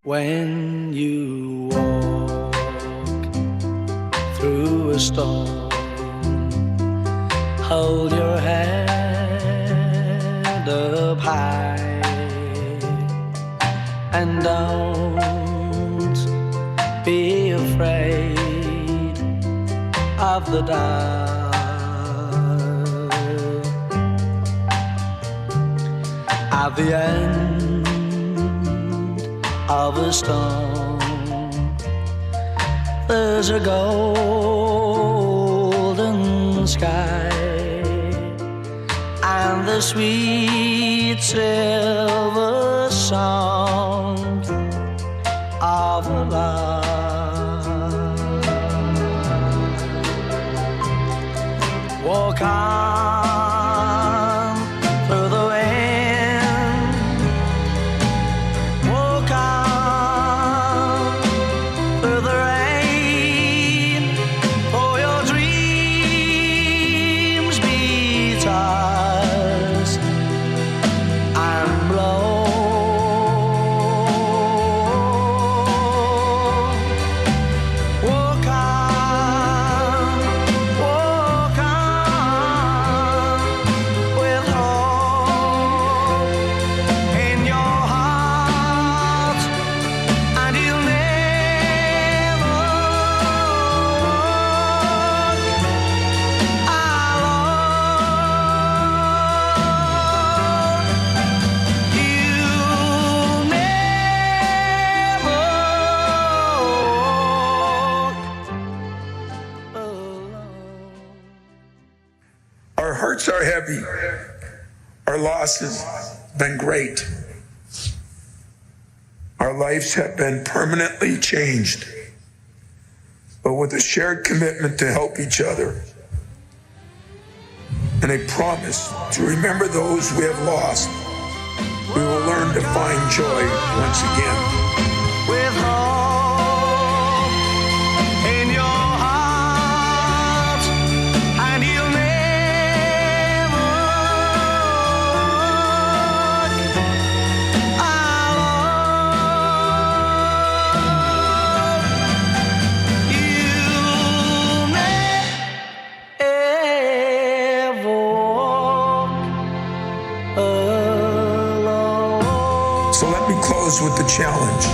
When you walk through a storm, hold your head up high and don't be afraid of the dark. At the end of a storm, there's a golden sky and the sweet silver song of love. Walk on through the wind, walk on through the rain, for your dreams be tossed and blown. Walk on with hope in your heart, and you'll never walk alone. You'll never walk alone. Our hearts are heavy. Our loss has been great. Our lives have been permanently changed. But with a shared commitment to help each other and a promise to remember those we have lost, we will learn to find joy once again. With hope in your heart, and you'll never walk alone. So let me close with the challenge.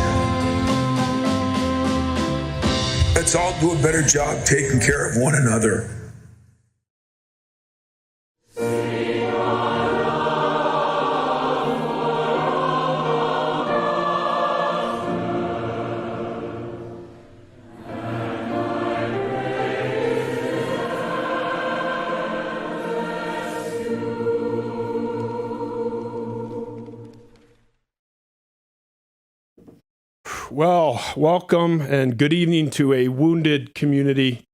Let's all do a better job taking care of one another. Well, welcome and good evening to a wounded community.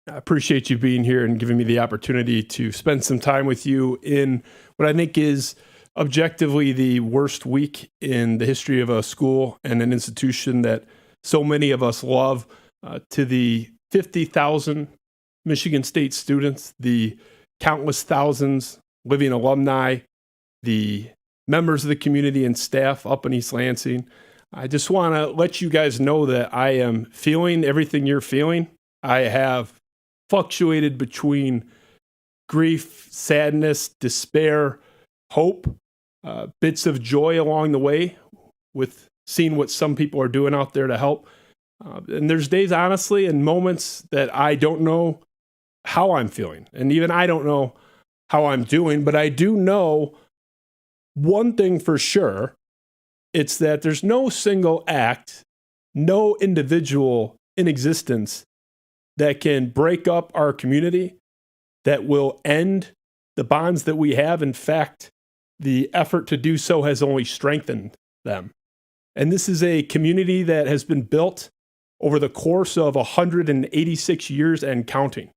I appreciate you being here and giving me the opportunity to spend some time with you in what I think is objectively the worst week in the history of a school and an institution that so many of us love. To the 50,000 Michigan State students, the countless thousands living alumni, the members of the community and staff up in East Lansing, I just want to let you guys know that I am feeling everything you're feeling. I have fluctuated between grief, sadness, despair, hope, bits of joy along the way with seeing what some people are doing out there to help. And there's days, honestly, and moments that I don't know how I'm feeling. And even I don't know how I'm doing, but I do know one thing for sure. It's that there's no single act, no individual in existence that can break up our community, that will end the bonds that we have. In fact, the effort to do so has only strengthened them. And this is a community that has been built over the course of 186 years and counting.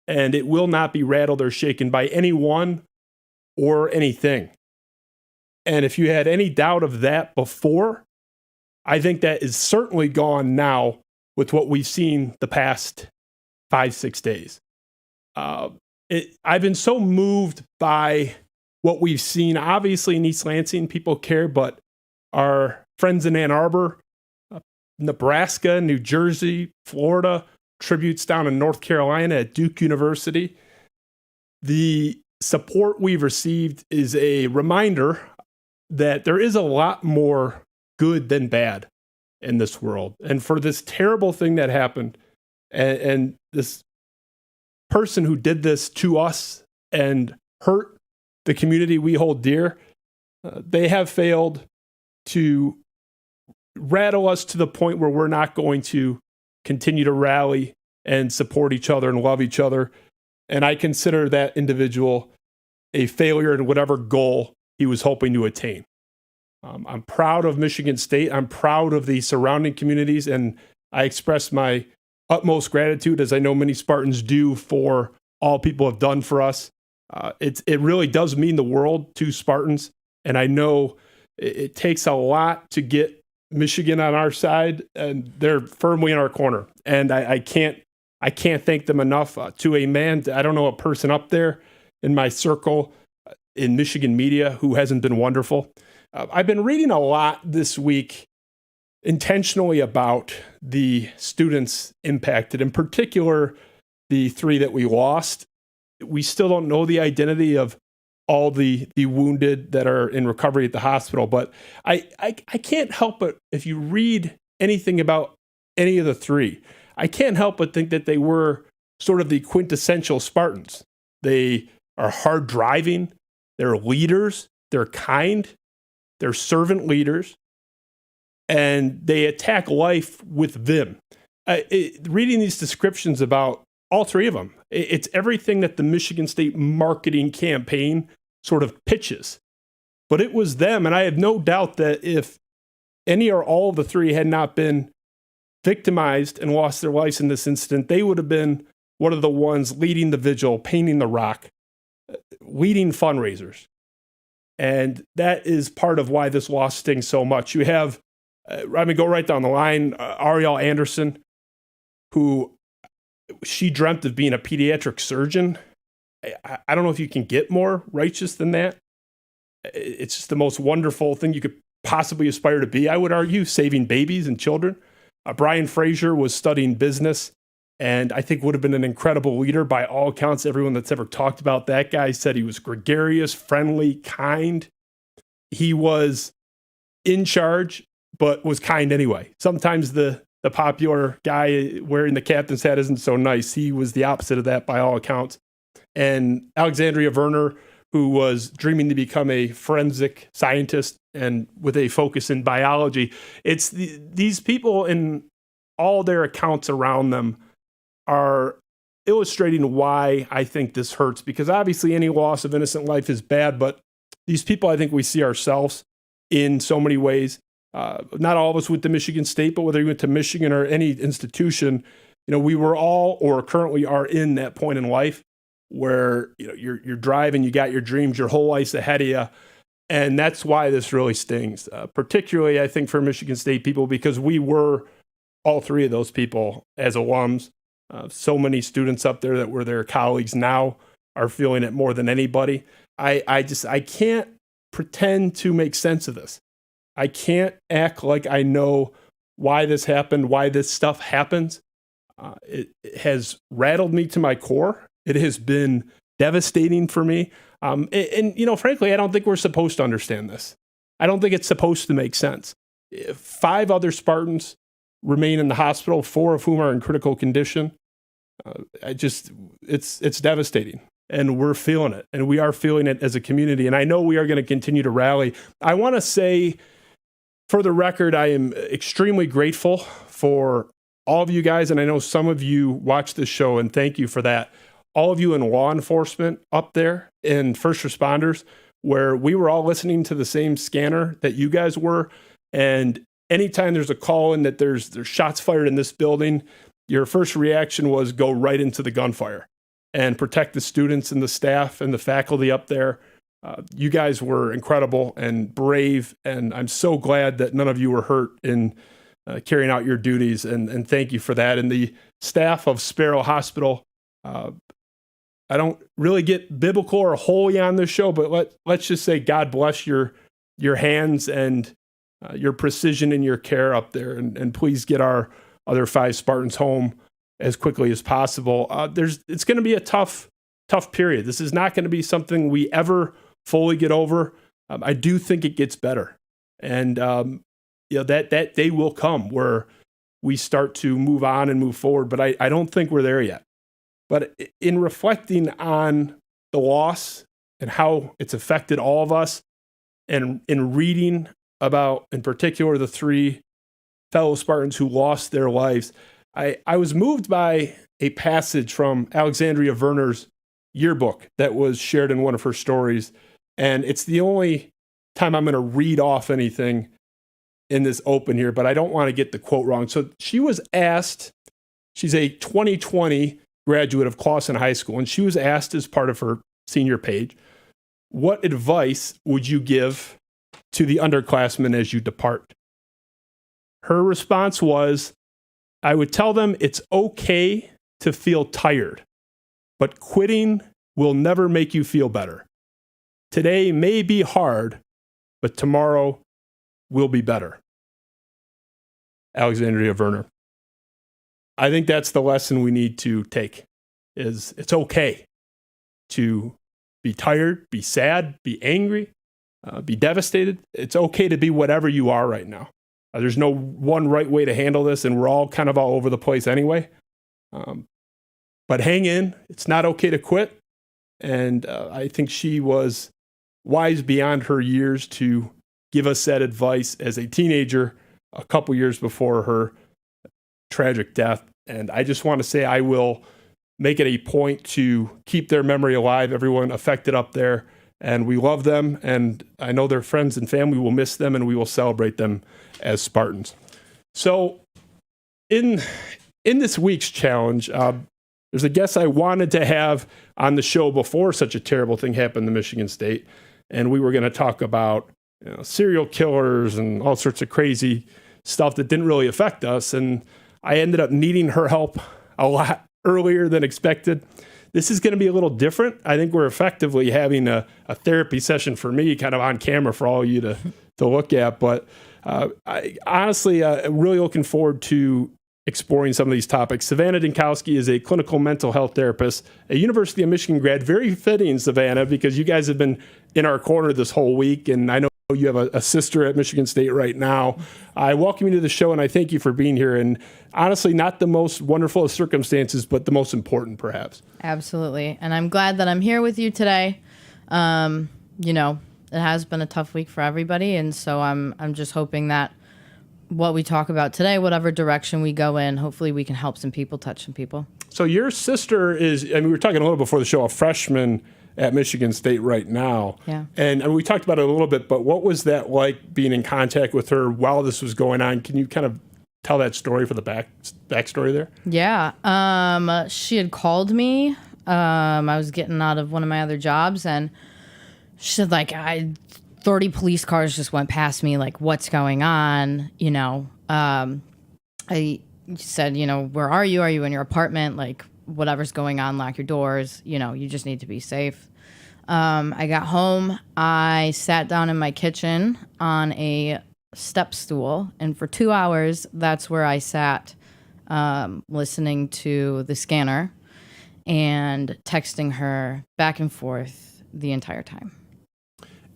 And it will not be rattled or shaken by anyone or anything. And if you had any doubt of that before, I think that is certainly gone now with what we've seen the past 5-6 days. I've been so moved by what we've seen. Obviously in East Lansing, people care, but our friends in Ann Arbor Nebraska, New Jersey, Florida, tributes down in North Carolina at Duke University. The support we've received is a reminder that there is a lot more good than bad in this world. And for this terrible thing that happened, and this person who did this to us and hurt the community we hold dear, they have failed to rattle us to the point where we're not going to continue to rally and support each other and love each other. And I consider that individual a failure in whatever goal he was hoping to attain. I'm proud of Michigan State. I'm proud of the surrounding communities, and I express my utmost gratitude, as I know many Spartans do, for all people have done for us. It really does mean the world to Spartans, and I know it takes a lot to get Michigan on our side, and they're firmly in our corner. And I can't thank them enough. To a man, I don't know a person up there in my circle in Michigan media who hasn't been wonderful. I've been reading a lot this week intentionally about the students impacted, in particular, the 3 that we lost. We still don't know the identity of all the wounded that are in recovery at the hospital, but I can't help but, if you read anything about any of the 3, I can't help but think that they were sort of the quintessential Spartans. They are hard driving, they're leaders, they're kind, they're servant leaders, and they attack life with vim. Reading these descriptions about all 3 of them, it's everything that the Michigan State marketing campaign sort of pitches. But it was them, and I have no doubt that if any or all of the 3 had not been victimized and lost their lives in this incident, they would have been one of the ones leading the vigil, painting the rock, leading fundraisers. And that is part of why this loss stings so much. You have, go right down the line, Ariel Anderson, who she dreamt of being a pediatric surgeon. I don't know if you can get more righteous than that. It's just the most wonderful thing you could possibly aspire to be, I would argue, saving babies and children. Brian Fraser was studying business, and I think would have been an incredible leader by all accounts. Everyone that's ever talked about that guy said he was gregarious, friendly, kind. He was in charge, but was kind anyway. Sometimes the popular guy wearing the captain's hat isn't so nice. He was the opposite of that by all accounts. And Alexandria Werner, who was dreaming to become a forensic scientist and with a focus in biology. It's these people and all their accounts around them are illustrating why I think this hurts, because obviously any loss of innocent life is bad, but these people, I think we see ourselves in so many ways. Not all of us went to Michigan State, but whether you went to Michigan or any institution, we were all or currently are in that point in life where you're driving, you got your dreams, your whole life's ahead of you. And that's why this really stings, particularly, I think, for Michigan State people, because we were all 3 of those people as alums. So many students up there that were their colleagues now are feeling it more than anybody. I can't pretend to make sense of this. I can't act like I know why this happened, why this stuff happens. It has rattled me to my core. It has been devastating for me. And frankly, I don't think we're supposed to understand this. I don't think it's supposed to make sense. 5 other Spartans remain in the hospital, 4 of whom are in critical condition. It's devastating. And we're feeling it. And we are feeling it as a community. And I know we are going to continue to rally. I want to say, for the record, I am extremely grateful for all of you guys. And I know some of you watch this show, and thank you for that. All of you in law enforcement up there and first responders, where we were all listening to the same scanner that you guys were. And anytime there's a call in that there's shots fired in this building, your first reaction was go right into the gunfire and protect the students and the staff and the faculty up there. You guys were incredible and brave, and I'm so glad that none of you were hurt in carrying out your duties, and thank you for that. And the staff of Spiro Hospital, I don't really get biblical or holy on this show, but let's just say God bless your hands and your precision in your care up there, and please get our other 5 Spartans home as quickly as possible. It's going to be a tough period. This is not going to be something we ever fully get over. I do think it gets better, and that day will come where we start to move on and move forward. But I don't think we're there yet. But in reflecting on the loss and how it's affected all of us, and in reading about, in particular, the 3 fellow Spartans who lost their lives, I was moved by a passage from Alexandria Werner's yearbook that was shared in one of her stories. And it's the only time I'm going to read off anything in this open here, but I don't want to get the quote wrong. So she was asked, she's a 2020 graduate of Clawson High School, and she was asked as part of her senior page, what advice would you give to the underclassmen as you depart? Her response was, I would tell them it's okay to feel tired, but quitting will never make you feel better. Today may be hard, but tomorrow will be better. Alexandria Werner. I think that's the lesson we need to take, is it's okay to be tired, be sad, be angry, be devastated. It's okay to be whatever you are right now. There's no one right way to handle this, and we're all kind of all over the place anyway. But hang in. It's not okay to quit. And I think she was wise beyond her years to give us that advice as a teenager a couple years before her tragic death. And I just want to say I will make it a point to keep their memory alive, everyone affected up there. And we love them, and I know their friends and family will miss them, and we will celebrate them as Spartans. So in this week's challenge, there's a guest I wanted to have on the show before such a terrible thing happened to Michigan State, and we were going to talk about serial killers and all sorts of crazy stuff that didn't really affect us, and I ended up needing her help a lot earlier than expected. This is going to be a little different. I think we're effectively having a therapy session for me, kind of on camera for all of you to look at. But I honestly really looking forward to exploring some of these topics. Savannah Dynkowski is a clinical mental health therapist, a University of Michigan grad. Very fitting, Savannah, because you guys have been in our corner this whole week, and I know you have a sister at Michigan State right now. I welcome you to the show, and I thank you for being here. And honestly, not the most wonderful of circumstances, but the most important, perhaps. Absolutely. And I'm glad that I'm here with you today. It has been a tough week for everybody. And so I'm just hoping that what we talk about today, whatever direction we go in, hopefully we can help some people, touch some people. So your sister is, we were talking a little before the show, a freshman at Michigan State right now. Yeah. And we talked about it a little bit, but what was that like being in contact with her while this was going on? Can you kind of tell that story for the backstory there? Yeah. She had called me. I was getting out of one of my other jobs, and she said, 30 police cars just went past me. Like, what's going on? I said, where are you? Are you in your apartment? Like, whatever's going on, lock your doors. You just need to be safe. I got home. I sat down in my kitchen on a step stool, and for 2 hours, that's where I sat, listening to the scanner and texting her back and forth the entire time.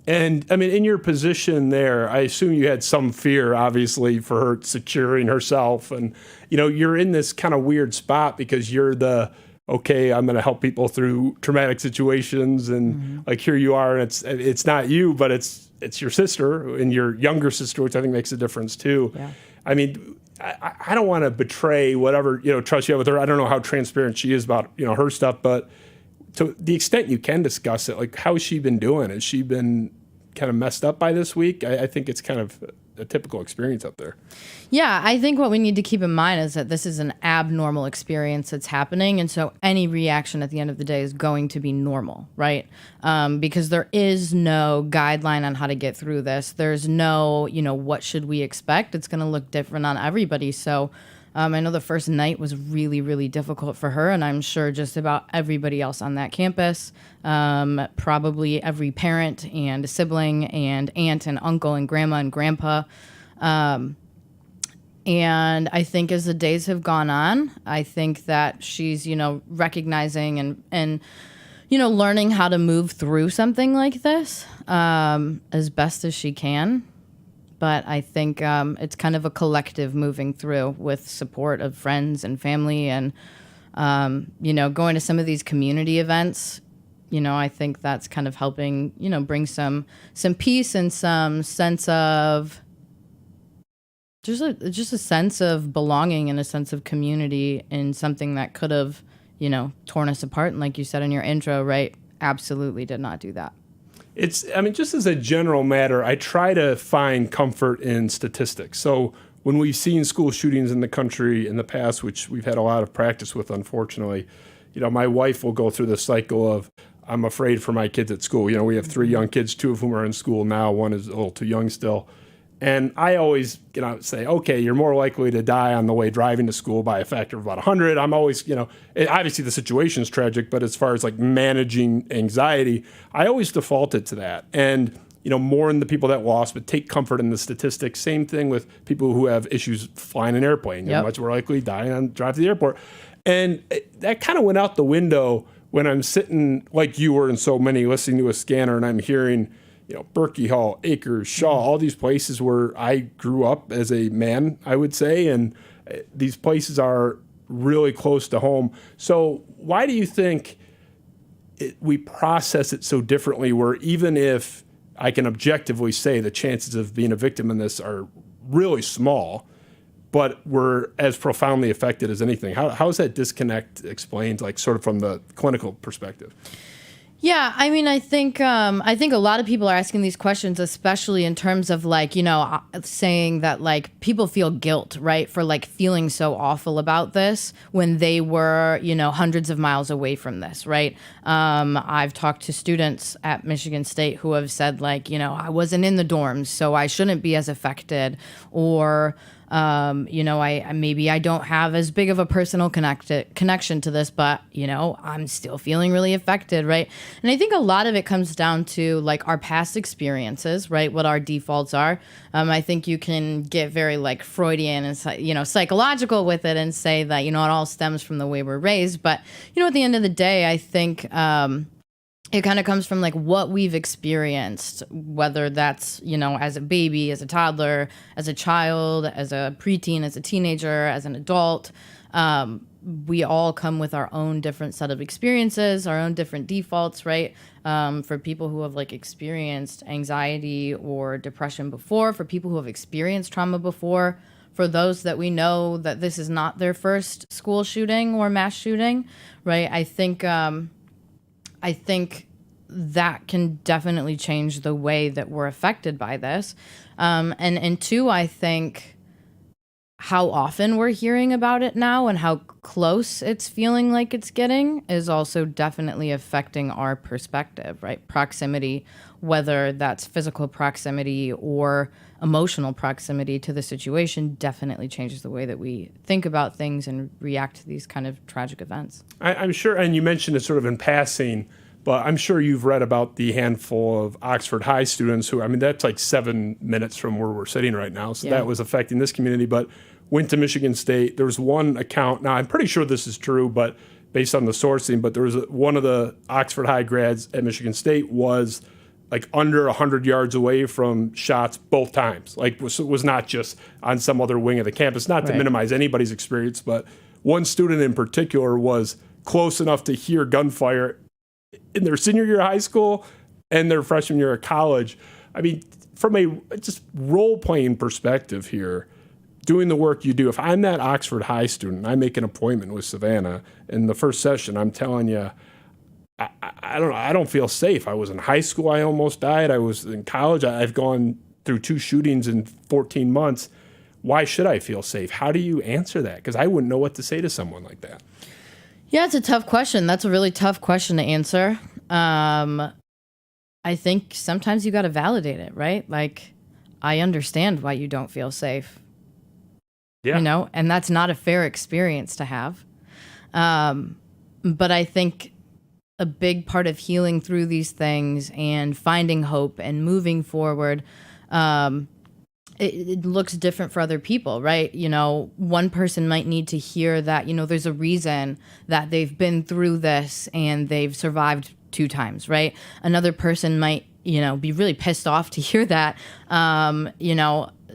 And in your position there, I assume you had some fear, obviously, for her securing herself. And, you're in this kind of weird spot because you're okay, I'm going to help people through traumatic situations. And here you are, and it's not you, but it's your sister and your younger sister, which I think makes a difference too. Yeah. I don't want to betray whatever, trust you have with her. I don't know how transparent she is about, her stuff, but to the extent you can discuss it, how has she been doing? Has she been kind of messed up by this week? I think it's kind of a typical experience up there. Yeah, I think what we need to keep in mind is that this is an abnormal experience that's happening. And so any reaction at the end of the day is going to be normal, right? Because there is no guideline on how to get through this. There's no, what should we expect? It's going to look different on everybody. So I know the first night was really, really difficult for her, and I'm sure just about everybody else on that campus, probably every parent and sibling and aunt and uncle and grandma and grandpa. And I think as the days have gone on, I think that she's, recognizing and learning how to move through something like this as best as she can. But I think it's kind of a collective moving through with support of friends and family and, going to some of these community events. I think that's kind of helping, bring some peace and some sense of just a sense of belonging and a sense of community in something that could have, torn us apart. And like you said in your intro, right, absolutely did not do that. Just as a general matter, I try to find comfort in statistics. So when we've seen school shootings in the country in the past, which we've had a lot of practice with, unfortunately, my wife will go through the cycle of, I'm afraid for my kids at school. We have 3 young kids, 2 of whom are in school now. 1 is a little too young still. And I always, say, okay, you're more likely to die on the way driving to school by a factor of about 100. I'm always, obviously the situation is tragic, but as far as like managing anxiety, I always defaulted to that. And, more in the people that lost, but take comfort in the statistics. Same thing with people who have issues flying an airplane. You're much more likely to die on drive to the airport. And that kind of went out the window when I'm sitting like you were and so many listening to a scanner and I'm hearing, Berkey Hall, Acres, Shaw, all these places where I grew up as a man, I would say, and these places are really close to home. So why do you think we process it so differently where even if I can objectively say the chances of being a victim in this are really small, but we're as profoundly affected as anything? How is that disconnect explained, like sort of from the clinical perspective? Yeah, I think a lot of people are asking these questions, especially in terms of saying that people feel guilt, right, for feeling so awful about this when they were, hundreds of miles away from this, right? I've talked to students at Michigan State who have said I wasn't in the dorms, so I shouldn't be as affected, or I don't have as big of a personal connection to this, but, I'm still feeling really affected, right? And I think a lot of it comes down to, our past experiences, right, what our defaults are. I think you can get very, Freudian and, psychological with it and say that, it all stems from the way we're raised. But, at the end of the day, I think it kind of comes from what we've experienced, whether that's, as a baby, as a toddler, as a child, as a preteen, as a teenager, as an adult. We all come with our own different set of experiences, our own different defaults, right? For people who have experienced anxiety or depression before, for people who have experienced trauma before, for those that we know that this is not their first school shooting or mass shooting, right? I think that can definitely change the way that we're affected by this. And 2, I think how often we're hearing about it now and how close it's feeling like it's getting is also definitely affecting our perspective, right? Proximity, whether that's physical proximity or emotional proximity to the situation, definitely changes the way that we think about things and react to these kind of tragic events. I'm sure, and you mentioned it sort of in passing, but I'm sure you've read about the handful of Oxford High students who, that's 7 minutes from where we're sitting right now. So that was affecting this community, but went to Michigan State. There was one account. Now, I'm pretty sure this is true, but based on the sourcing, but there was one of the Oxford High grads at Michigan State was under 100 yards away from shots both times. Was not just on some other wing of the campus, not to minimize anybody's experience, but one student in particular was close enough to hear gunfire in their senior year of high school and their freshman year of college. From a just role-playing perspective here, doing the work you do, if I'm that Oxford High student, I make an appointment with Savannah, in the first session, I'm telling you, I don't feel safe. I was in high school, I almost died. I was in college, I've gone through 2 shootings in 14 months. Why should I feel safe? How do you answer that? Because I wouldn't know what to say to someone like that. Yeah, it's a tough question. That's a really tough question to answer. I think sometimes you got to validate it, right? I understand why you don't feel safe. Yeah. and that's not a fair experience to have. But I think a big part of healing through these things and finding hope and moving forward, it looks different for other people, right? One person might need to hear that, there's a reason that they've been through this and they've survived 2 times, right? Another person might, be really pissed off to hear that.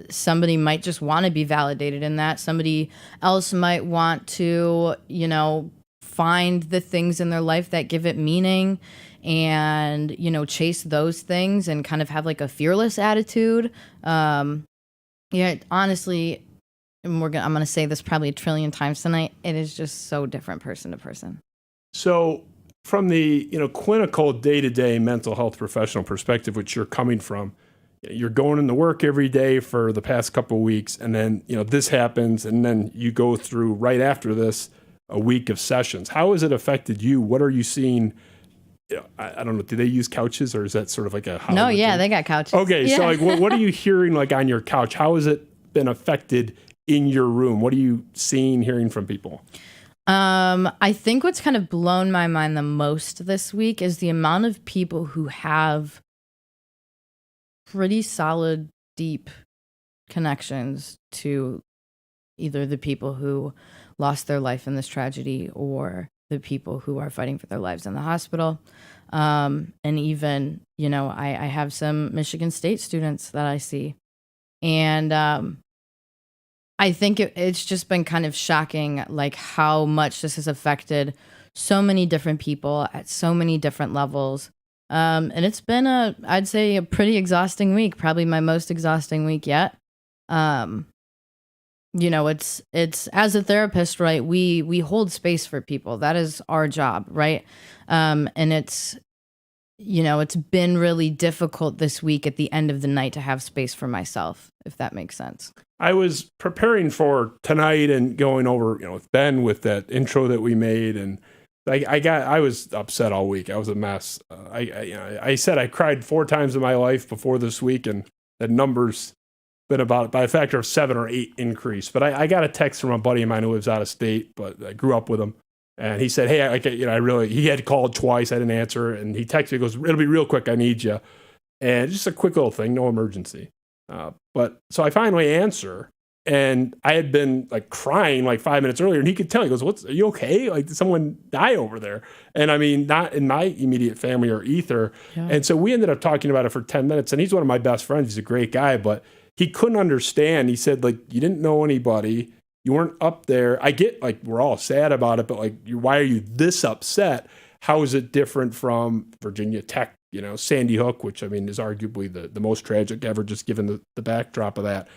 Somebody might just want to be validated in that. Somebody else might want to, find the things in their life that give it meaning and, chase those things and kind of have like a fearless attitude. Honestly, I'm going to say this probably a trillion times tonight. It is just so different person to person. So from the, clinical day-to-day mental health professional perspective, which you're coming from, you're going into work every day for the past couple of weeks, and then, this happens, and then you go through right after this a week of sessions. How has it affected you? What are you seeing? I don't know. Do they use couches, or is that sort of like a Hollywood No, yeah, thing? they got couches. Okay, yeah. so like, what are you hearing like on your couch? How has it been affected in your room? What are you seeing, hearing from people? I think what's kind of blown my mind the most this week is the amount of people who have pretty solid, deep connections to either the people who lost their life in this tragedy or the people who are fighting for their lives in the hospital. And even, I have some Michigan State students that I see. And I think it's just been kind of shocking, like how much this has affected so many different people at so many different levels. And it's been I'd say a pretty exhausting week, probably my most exhausting week yet. It's as a therapist, right? We hold space for people. That is our job, right? And it's been really difficult this week at the end of the night to have space for myself, if that makes sense. I was preparing for tonight and going over, with Ben with that intro that we made, and I was upset all week. I was a mess. I said I cried 4 times in my life before this week, and the numbers been about by a factor of 7 or 8 increase. But I got a text from a buddy of mine who lives out of state, but I grew up with him. And he said, hey, he had called twice. I didn't answer. And he texted me, goes, it'll be real quick. I need you. And just a quick little thing, no emergency. But so I finally answer, and I had been like crying like 5 minutes earlier, and he could tell. He goes, are you okay? Like, did someone die over there? And I mean, not in my immediate family or ether. Yeah. And so we ended up talking about it for 10 minutes, and he's one of my best friends. He's a great guy, but he couldn't understand. He said, like, you didn't know anybody. You weren't up there. I get, like, we're all sad about it, but, like, why are you this upset? How is it different from Virginia Tech, Sandy Hook, which, I mean, is arguably the most tragic ever, just given the backdrop of that.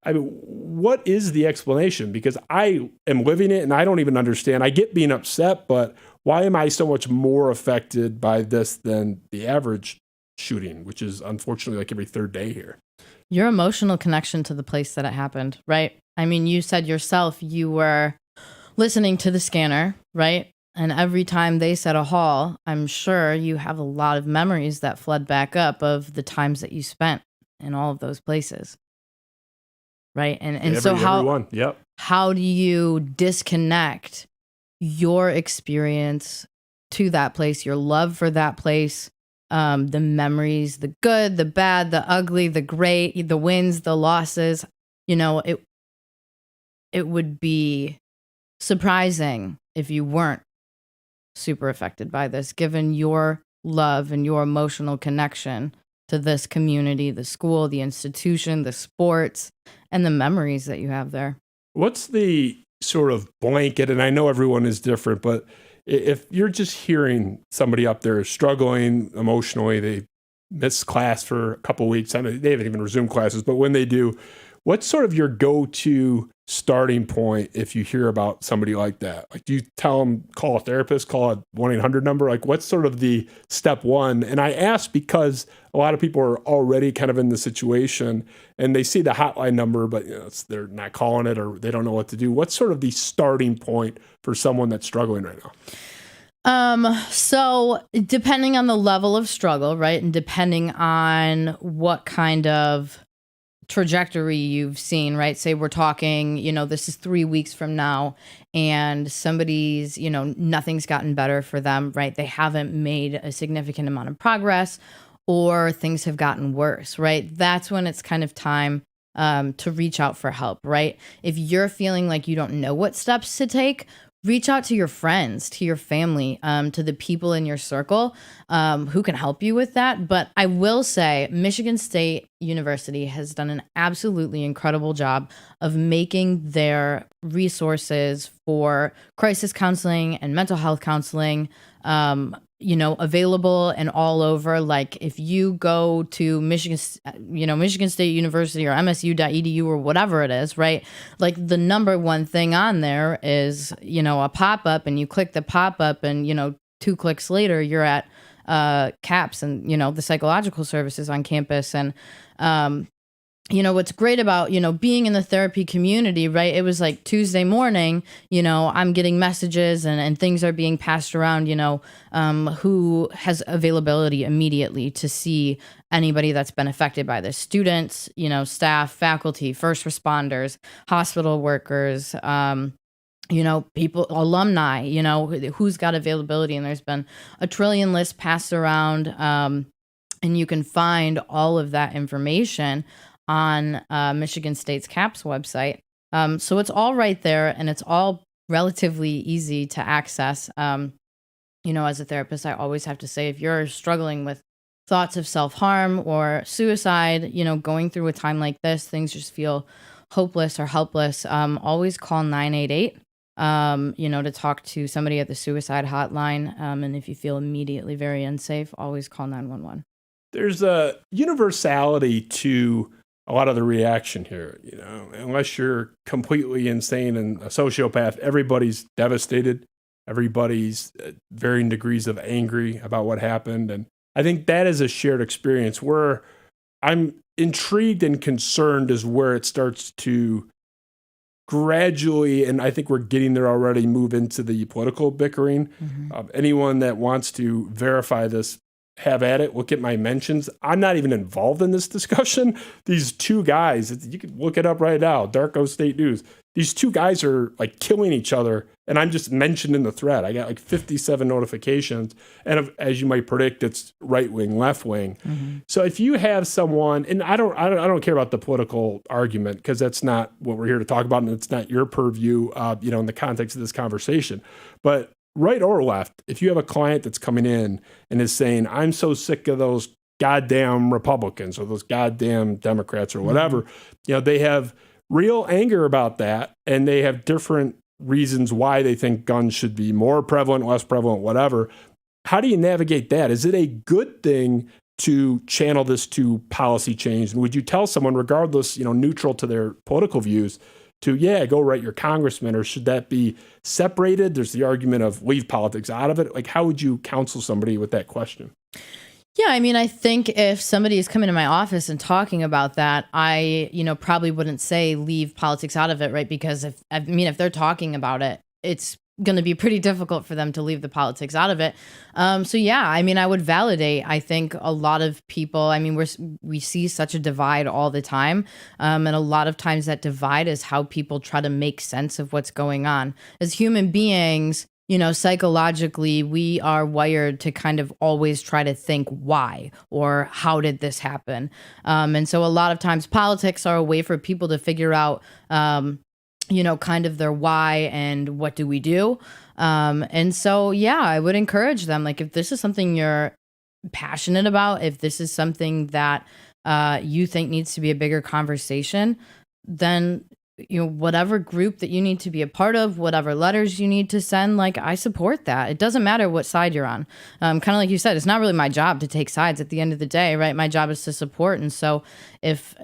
I mean, what is the explanation? Because I am living it, and I don't even understand. I get being upset, but why am I so much more affected by this than the average shooting, which is unfortunately like every 3rd day here? Your emotional connection to the place that it happened, right? I mean, you said yourself you were listening to the scanner, right? And every time they said a hall, I'm sure you have a lot of memories that flood back up of the times that you spent in all of those places, right? And so how do you disconnect your experience to that place, your love for that place, the memories, the good, the bad, the ugly, the great, the wins, the losses? It would be surprising if you weren't super affected by this, given your love and your emotional connection to this community, the school, the institution, the sports, and the memories that you have there. What's the sort of blanket, and I know everyone is different, but if you're just hearing somebody up there struggling emotionally, they missed class for a couple of weeks, I mean, they haven't even resumed classes, but when they do, what's sort of your go-to starting point if you hear about somebody like that? Like, do you tell them, call a therapist, call a 1-800 number? Like, what's sort of the step one? And I ask because a lot of people are already kind of in the situation and they see the hotline number, but they're not calling it or they don't know what to do. What's sort of the starting point for someone that's struggling right now? So depending on the level of struggle, right? And depending on what kind of trajectory you've seen, right? Say we're talking, this is 3 weeks from now, and somebody's, nothing's gotten better for them, right? They haven't made a significant amount of progress, or things have gotten worse, right? That's when it's kind of time to reach out for help, right? If you're feeling like you don't know what steps to take, reach out to your friends, to your family, to the people in your circle who can help you with that. But I will say Michigan State University has done an absolutely incredible job of making their resources for crisis counseling and mental health counseling available and all over. Like if you go to Michigan State University or msu.edu or whatever it is, right? Like the number one thing on there is, a pop-up, and you click the pop-up and, 2 clicks later, you're at CAPS and, the psychological services on campus. And, what's great about, being in the therapy community, right? It was like Tuesday morning, I'm getting messages and things are being passed around, who has availability immediately to see anybody that's been affected by this. Students, staff, faculty, first responders, hospital workers, people, alumni, who's got availability. And there's been a trillion lists passed around. And you can find all of that information on Michigan State's CAPS website. So it's all right there, and it's all relatively easy to access. As a therapist, I always have to say, if you're struggling with thoughts of self-harm or suicide, going through a time like this, things just feel hopeless or helpless, always call 988, to talk to somebody at the suicide hotline. And if you feel immediately very unsafe, always call 911. There's a universality to a lot of the reaction here, unless you're completely insane and a sociopath, everybody's devastated. Everybody's at varying degrees of angry about what happened. And I think that is a shared experience. Where I'm intrigued and concerned is where it starts to gradually, and I think we're getting there already, move into the political bickering. Anyone that wants to verify this, have at it. Look at my mentions. I'm not even involved in this discussion. These 2 guys, you can look it up right now, Darko State News. These 2 guys are like killing each other, and I'm just mentioned in the thread. I got like 57 notifications, and as you might predict, it's right wing, left wing. So if you have someone, and I don't care about the political argument, because that's not what we're here to talk about, and it's not your purview, in the context of this conversation. But right or left, if you have a client that's coming in and is saying, I'm so sick of those goddamn Republicans or those goddamn Democrats or whatever, they have real anger about that, and they have different reasons why they think guns should be more prevalent, less prevalent, whatever. How do you navigate that? Is it a good thing to channel this to policy change? And would you tell someone, regardless, neutral to their political views, to, go write your congressman, or should that be separated? There's the argument of leave politics out of it. Like, how would you counsel somebody with that question? Yeah, I think if somebody is coming to my office and talking about that, I, probably wouldn't say leave politics out of it, right? Because if they're talking about it, it's going to be pretty difficult for them to leave the politics out of it. So yeah, I would validate. I think a lot of people, we see such a divide all the time. And a lot of times that divide is how people try to make sense of what's going on. As human beings, psychologically, we are wired to kind of always try to think why or how did this happen? And so a lot of times politics are a way for people to figure out, kind of their why and what do we do. And so, yeah, I would encourage them, like, if this is something you're passionate about, if this is something that you think needs to be a bigger conversation, then, whatever group that you need to be a part of, whatever letters you need to send, like, I support that. It doesn't matter what side you're on. Kind of like you said, it's not really my job to take sides at the end of the day, right? My job is to support. And so if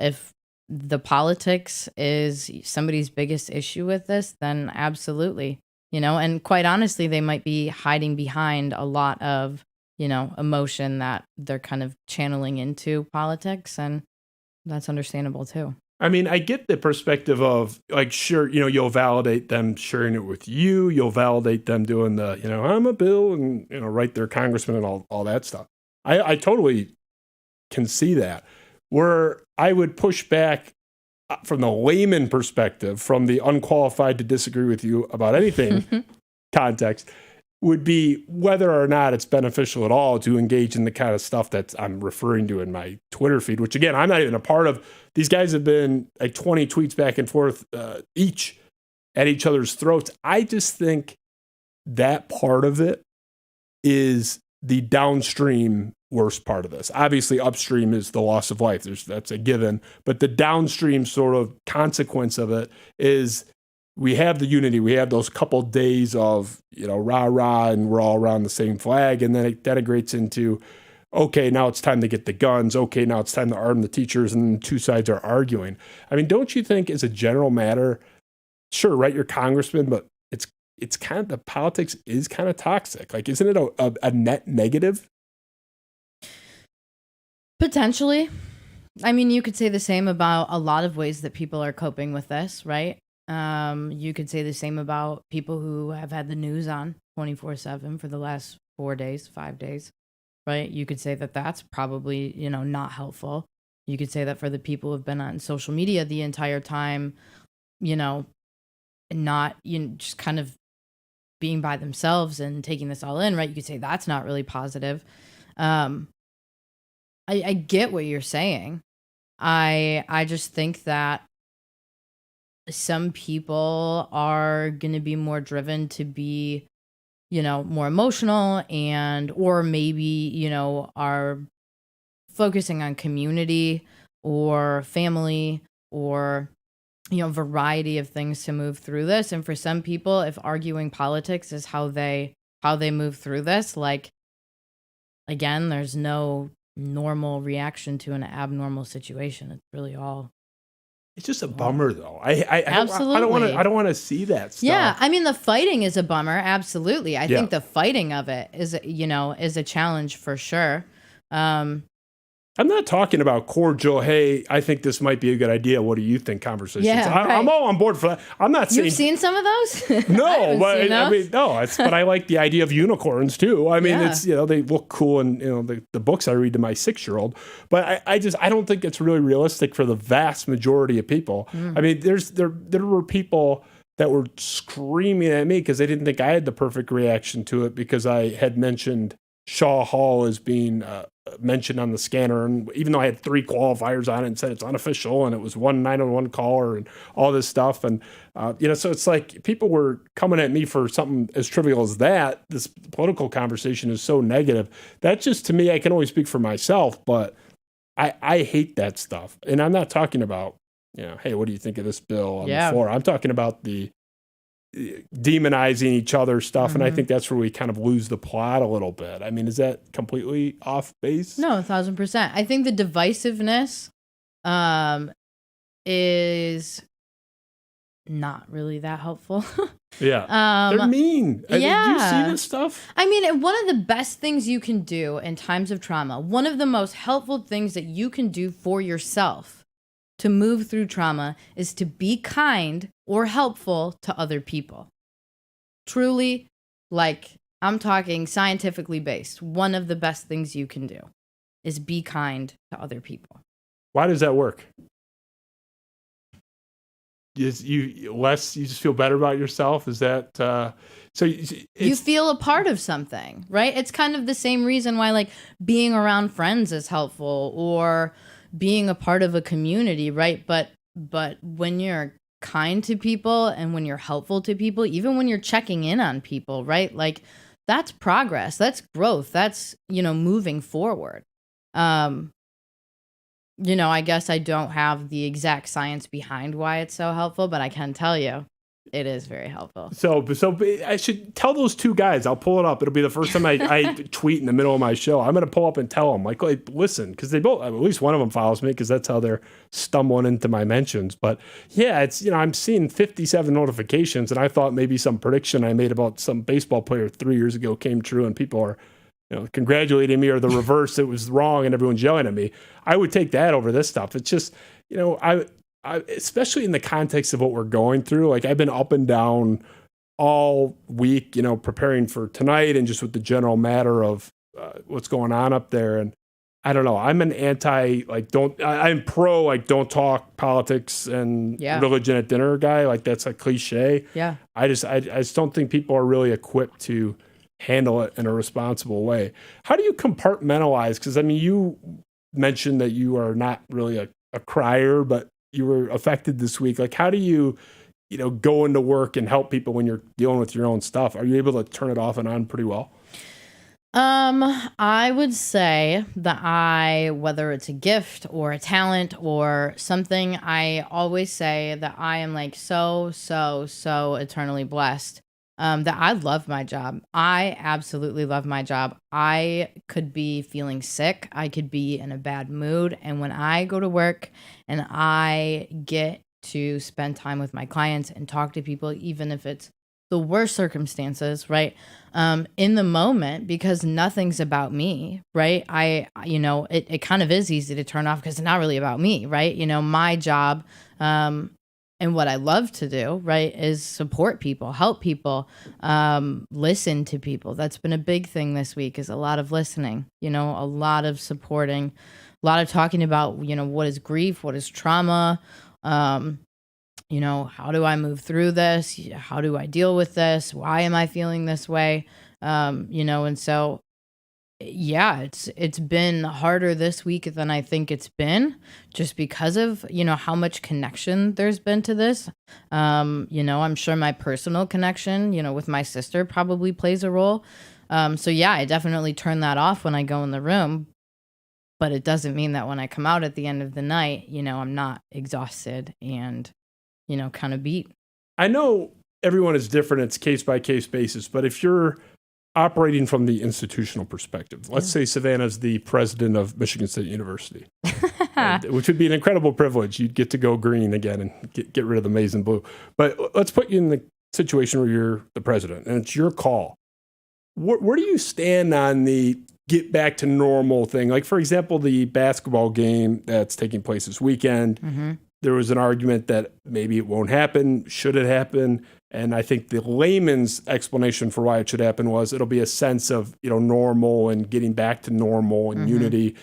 the politics is somebody's biggest issue with this, then absolutely, and quite honestly, they might be hiding behind a lot of, emotion that they're kind of channeling into politics. And that's understandable too. I get the perspective of, like, sure, you'll validate them sharing it with you. You'll validate them doing the, I'm a bill and, write their congressman and all that stuff. I totally can see that. Where I would push back from the layman perspective, from the unqualified to disagree with you about anything context, would be whether or not it's beneficial at all to engage in the kind of stuff that I'm referring to in my Twitter feed, which again, I'm not even a part of. These guys have been like 20 tweets back and forth each at each other's throats. I just think that part of it is the downstream worst part of this. Obviously, upstream is the loss of life. That's a given. But the downstream sort of consequence of it is we have the unity. We have those couple days of, rah-rah, and we're all around the same flag. And then it integrates into, okay, now it's time to get the guns. Okay, now it's time to arm the teachers. And two sides are arguing. I mean, don't you think as a general matter, sure, write your congressman, but it's kind of, the politics is kind of toxic. Like, isn't it a net negative? Potentially. I mean, you could say the same about a lot of ways that people are coping with this, right? You could say the same about people who have had the news on 24/7 for the last 4 days, 5 days, right? You could say that that's probably, not helpful. You could say that for the people who've been on social media the entire time, not, just kind of being by themselves and taking this all in, right? You could say that's not really positive. I get what you're saying. I just think that some people are going to be more driven to be, more emotional or maybe, are focusing on community or family or, variety of things to move through this. And for some people, if arguing politics is how they move through this, like, again, there's no normal reaction to an abnormal situation. It's really all. It's just a bummer, though. I Absolutely. I don't want to see that stuff. Yeah, I mean, the fighting is a bummer. Absolutely, I Yeah. think the fighting of it is a challenge for sure. I'm not talking about cordial, hey, I think this might be a good idea. What do you think conversations? Yeah, I'm right. all on board for that. I'm not saying. You've seen some of those? No, haven't but seen I those. mean, no. But I like the idea of unicorns too. I mean, Yeah. it's they look cool in the books I read to my 6-year-old. But I don't think it's really realistic for the vast majority of people. I mean, there were people that were screaming at me because they didn't think I had the perfect reaction to it because I had mentioned Shaw Hall as being mentioned on the scanner, and even though I had 3 qualifiers on it and said it's unofficial and it was 1 911 caller and all this stuff, and so it's like people were coming at me for something as trivial as that. This political conversation is so negative. That just, to me, I can only speak for myself, but I hate that stuff. And I'm not talking about hey, what do you think of this bill on the floor? I'm talking about the demonizing each other stuff, and I think that's where we kind of lose the plot a little bit. I mean, is that completely off base? No, 1,000%. I think the divisiveness is not really that helpful. Yeah. They're mean. Do you see this stuff? I mean, one of the best things you can do in times of trauma, one of the most helpful things that you can do for yourself to move through trauma is to be kind or helpful to other people. Truly, like, I'm talking scientifically based. One of the best things you can do is be kind to other people. Why does that work? You just feel better about yourself? Is that so? You feel a part of something, right? It's kind of the same reason why, like, being around friends is helpful or being a part of a community, right? But when you're kind to people and when you're helpful to people, even when you're checking in on people, right? Like, that's progress, that's growth, that's, moving forward. I guess I don't have the exact science behind why it's so helpful, but I can tell you it is very helpful. So I should tell those 2 guys. I'll pull it up. It'll be the first time I tweet in the middle of my show. I'm going to pull up and tell them, like, listen, because they both, at least one of them follows me because that's how they're stumbling into my mentions. But yeah, it's, I'm seeing 57 notifications, and I thought maybe some prediction I made about some baseball player 3 years ago came true, and people are, congratulating me, or the reverse, it was wrong and everyone's yelling at me. I would take that over this stuff. It's just, I especially in the context of what we're going through, like, I've been up and down all week, preparing for tonight and just with the general matter of what's going on up there. And I don't know. I'm an anti, like, I'm pro, like, don't talk politics and religion at dinner guy. Like, that's a cliche. Yeah. I just don't think people are really equipped to handle it in a responsible way. How do you compartmentalize? Because, I mean, you mentioned that you are not really a crier, but you were affected this week. Like, how do you go into work and help people when you're dealing with your own stuff? Are you able to turn it off and on pretty well? I would say that whether it's a gift or a talent or something, I always say that I am like so eternally blessed. That I love my job. I absolutely love my job. I could be feeling sick. I could be in a bad mood. And when I go to work and I get to spend time with my clients and talk to people, even if it's the worst circumstances, right? In the moment, because nothing's about me, right? It kind of is easy to turn off because it's not really about me, right? My job, and what I love to do, right, is support people, help people, listen to people. That's been a big thing this week, is a lot of listening, a lot of supporting, a lot of talking about, what is grief, what is trauma, how do I move through this? How do I deal with this? Why am I feeling this way? And so, yeah, it's been harder this week than I think it's been, just because of, how much connection there's been to this. I'm sure my personal connection, with my sister probably plays a role. So yeah, I definitely turn that off when I go in the room, but it doesn't mean that when I come out at the end of the night, I'm not exhausted and kind of beat. I know everyone is different. It's case by case basis, but if you're operating from the institutional perspective, let's say Savannah's the president of Michigan State University, which would be an incredible privilege. You'd get to go green again and get rid of the maize and blue. But let's put you in the situation where you're the president and it's your call. Where do you stand on the get back to normal thing? Like, for example, the basketball game that's taking place this weekend. Mm-hmm. There was an argument that maybe it won't happen. Should it happen? And I think the layman's explanation for why it should happen was it'll be a sense of, normal and getting back to normal and unity.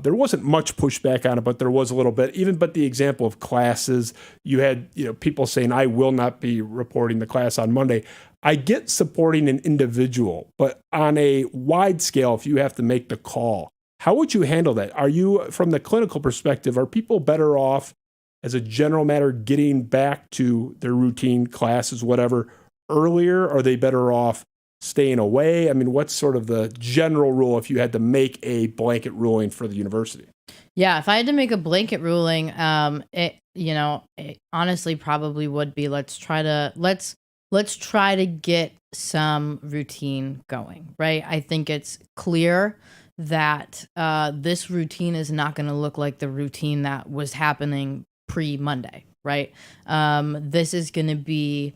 There wasn't much pushback on it, but there was a little bit. But the example of classes, you had people saying, I will not be reporting the class on Monday. I get supporting an individual, but on a wide scale, if you have to make the call, how would you handle that? Are you, from the clinical perspective, are people better off as a general matter getting back to their routine classes, whatever, earlier? Are they better off staying away? I mean, what's sort of the general rule if you had to make a blanket ruling for the university? Yeah, if I had to make a blanket ruling, it honestly probably would be let's try to get some routine going, right? I think it's clear that this routine is not going to look like the routine that was happening pre-Monday, right? This is going to be,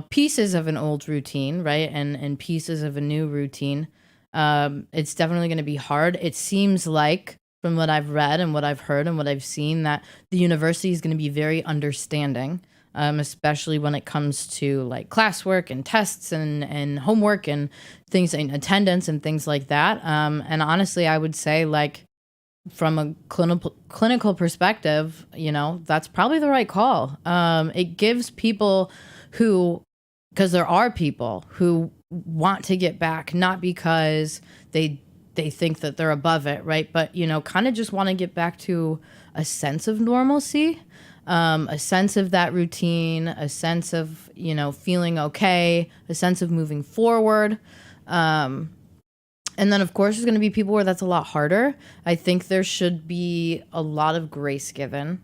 pieces of an old routine, right? And pieces of a new routine. It's definitely going to be hard. It seems like, from what I've read and what I've heard and what I've seen, that the university is going to be very understanding, especially when it comes to like classwork and tests and homework and things, and attendance and things like that. And honestly, I would say, like, from a clinical perspective, that's probably the right call. It gives people because there are people who want to get back, not because they think that they're above it, right? But, kind of just want to get back to a sense of normalcy, a sense of that routine, a sense of, feeling okay, a sense of moving forward. And then, of course, there's going to be people where that's a lot harder. I think there should be a lot of grace given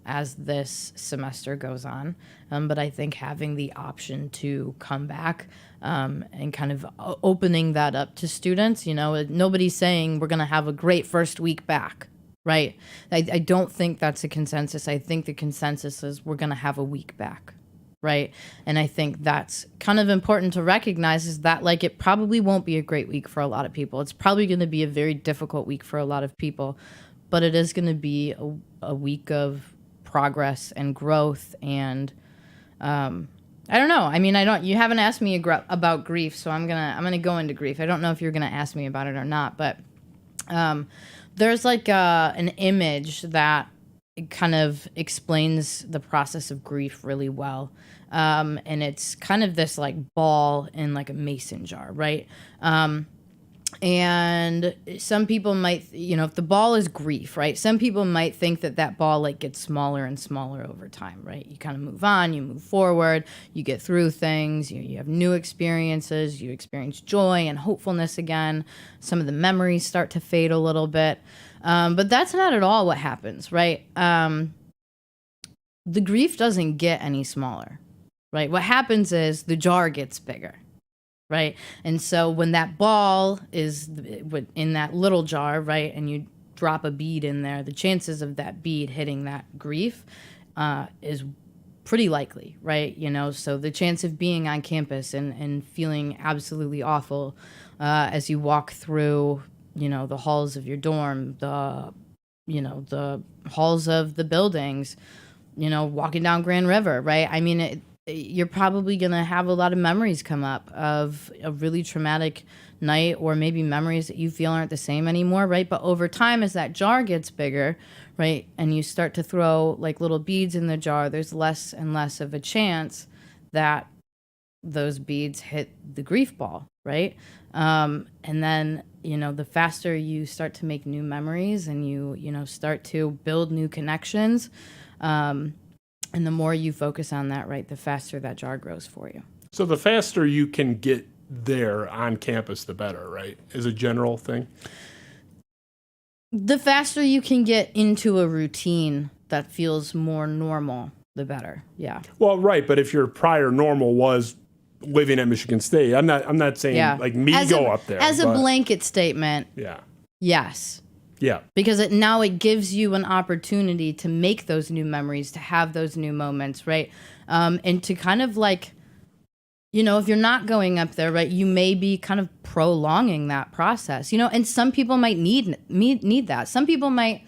as this semester goes on. But I think having the option to come back and kind of opening that up to students, nobody's saying we're going to have a great first week back, right? I don't think that's a consensus. I think the consensus is we're going to have a week back. Right. And I think that's kind of important to recognize, is that, like, it probably won't be a great week for a lot of people. It's probably going to be a very difficult week for a lot of people, but it is going to be a week of progress and growth. And I don't know. I mean, you haven't asked me about grief, so I'm going to go into grief. I don't know if you're going to ask me about it or not, but There's like an image that kind of explains the process of grief really well. And it's kind of this like ball in like a mason jar, right? And some people might, if the ball is grief, right? Some people might think that ball like gets smaller and smaller over time, right? You kind of move on, you move forward, you get through things, you have new experiences, you experience joy and hopefulness again. Some of the memories start to fade a little bit. But that's not at all what happens, right? The grief doesn't get any smaller, right? What happens is the jar gets bigger. Right. And so when that ball is in that little jar, right, and you drop a bead in there, the chances of that bead hitting that grief is pretty likely. Right. So the chance of being on campus and feeling absolutely awful as you walk through, the halls of your dorm, the halls of the buildings, walking down Grand River. Right. I mean, you're probably going to have a lot of memories come up of a really traumatic night, or maybe memories that you feel aren't the same anymore, right? But over time, as that jar gets bigger, right, and you start to throw like little beads in the jar, there's less and less of a chance that those beads hit the grief ball, right? And then, the faster you start to make new memories and you start to build new connections, and the more you focus on that, right, the faster that jar grows for you. So the faster you can get there on campus, the better, right? Is a general thing? The faster you can get into a routine that feels more normal, the better. Yeah. Well, right, but if your prior normal was living at Michigan State, I'm not saying like me go up there. As a blanket statement. Yeah. Yes. Yeah. Because it gives you an opportunity to make those new memories, to have those new moments, right? And to kind of like, if you're not going up there, right, you may be kind of prolonging that process, and some people might need that. Some people might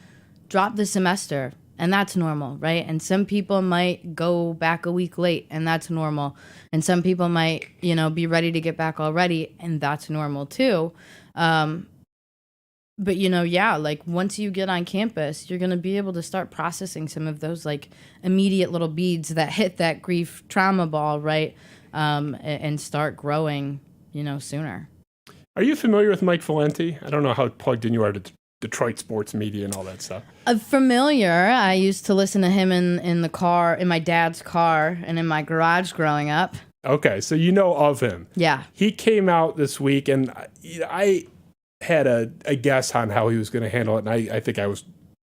drop the semester, and that's normal, right? And some people might go back a week late, and that's normal. And some people might, be ready to get back already, and that's normal too. But, like once you get on campus, you're going to be able to start processing some of those like immediate little beads that hit that grief trauma ball, right? And start growing, sooner. Are you familiar with Mike Valenti? I don't know how plugged in you are to Detroit sports media and all that stuff. Familiar. I used to listen to him in the car, in my dad's car and in my garage growing up. Okay. So you know of him. Yeah. He came out this week and I had a guess on how he was going to handle it, and I think I was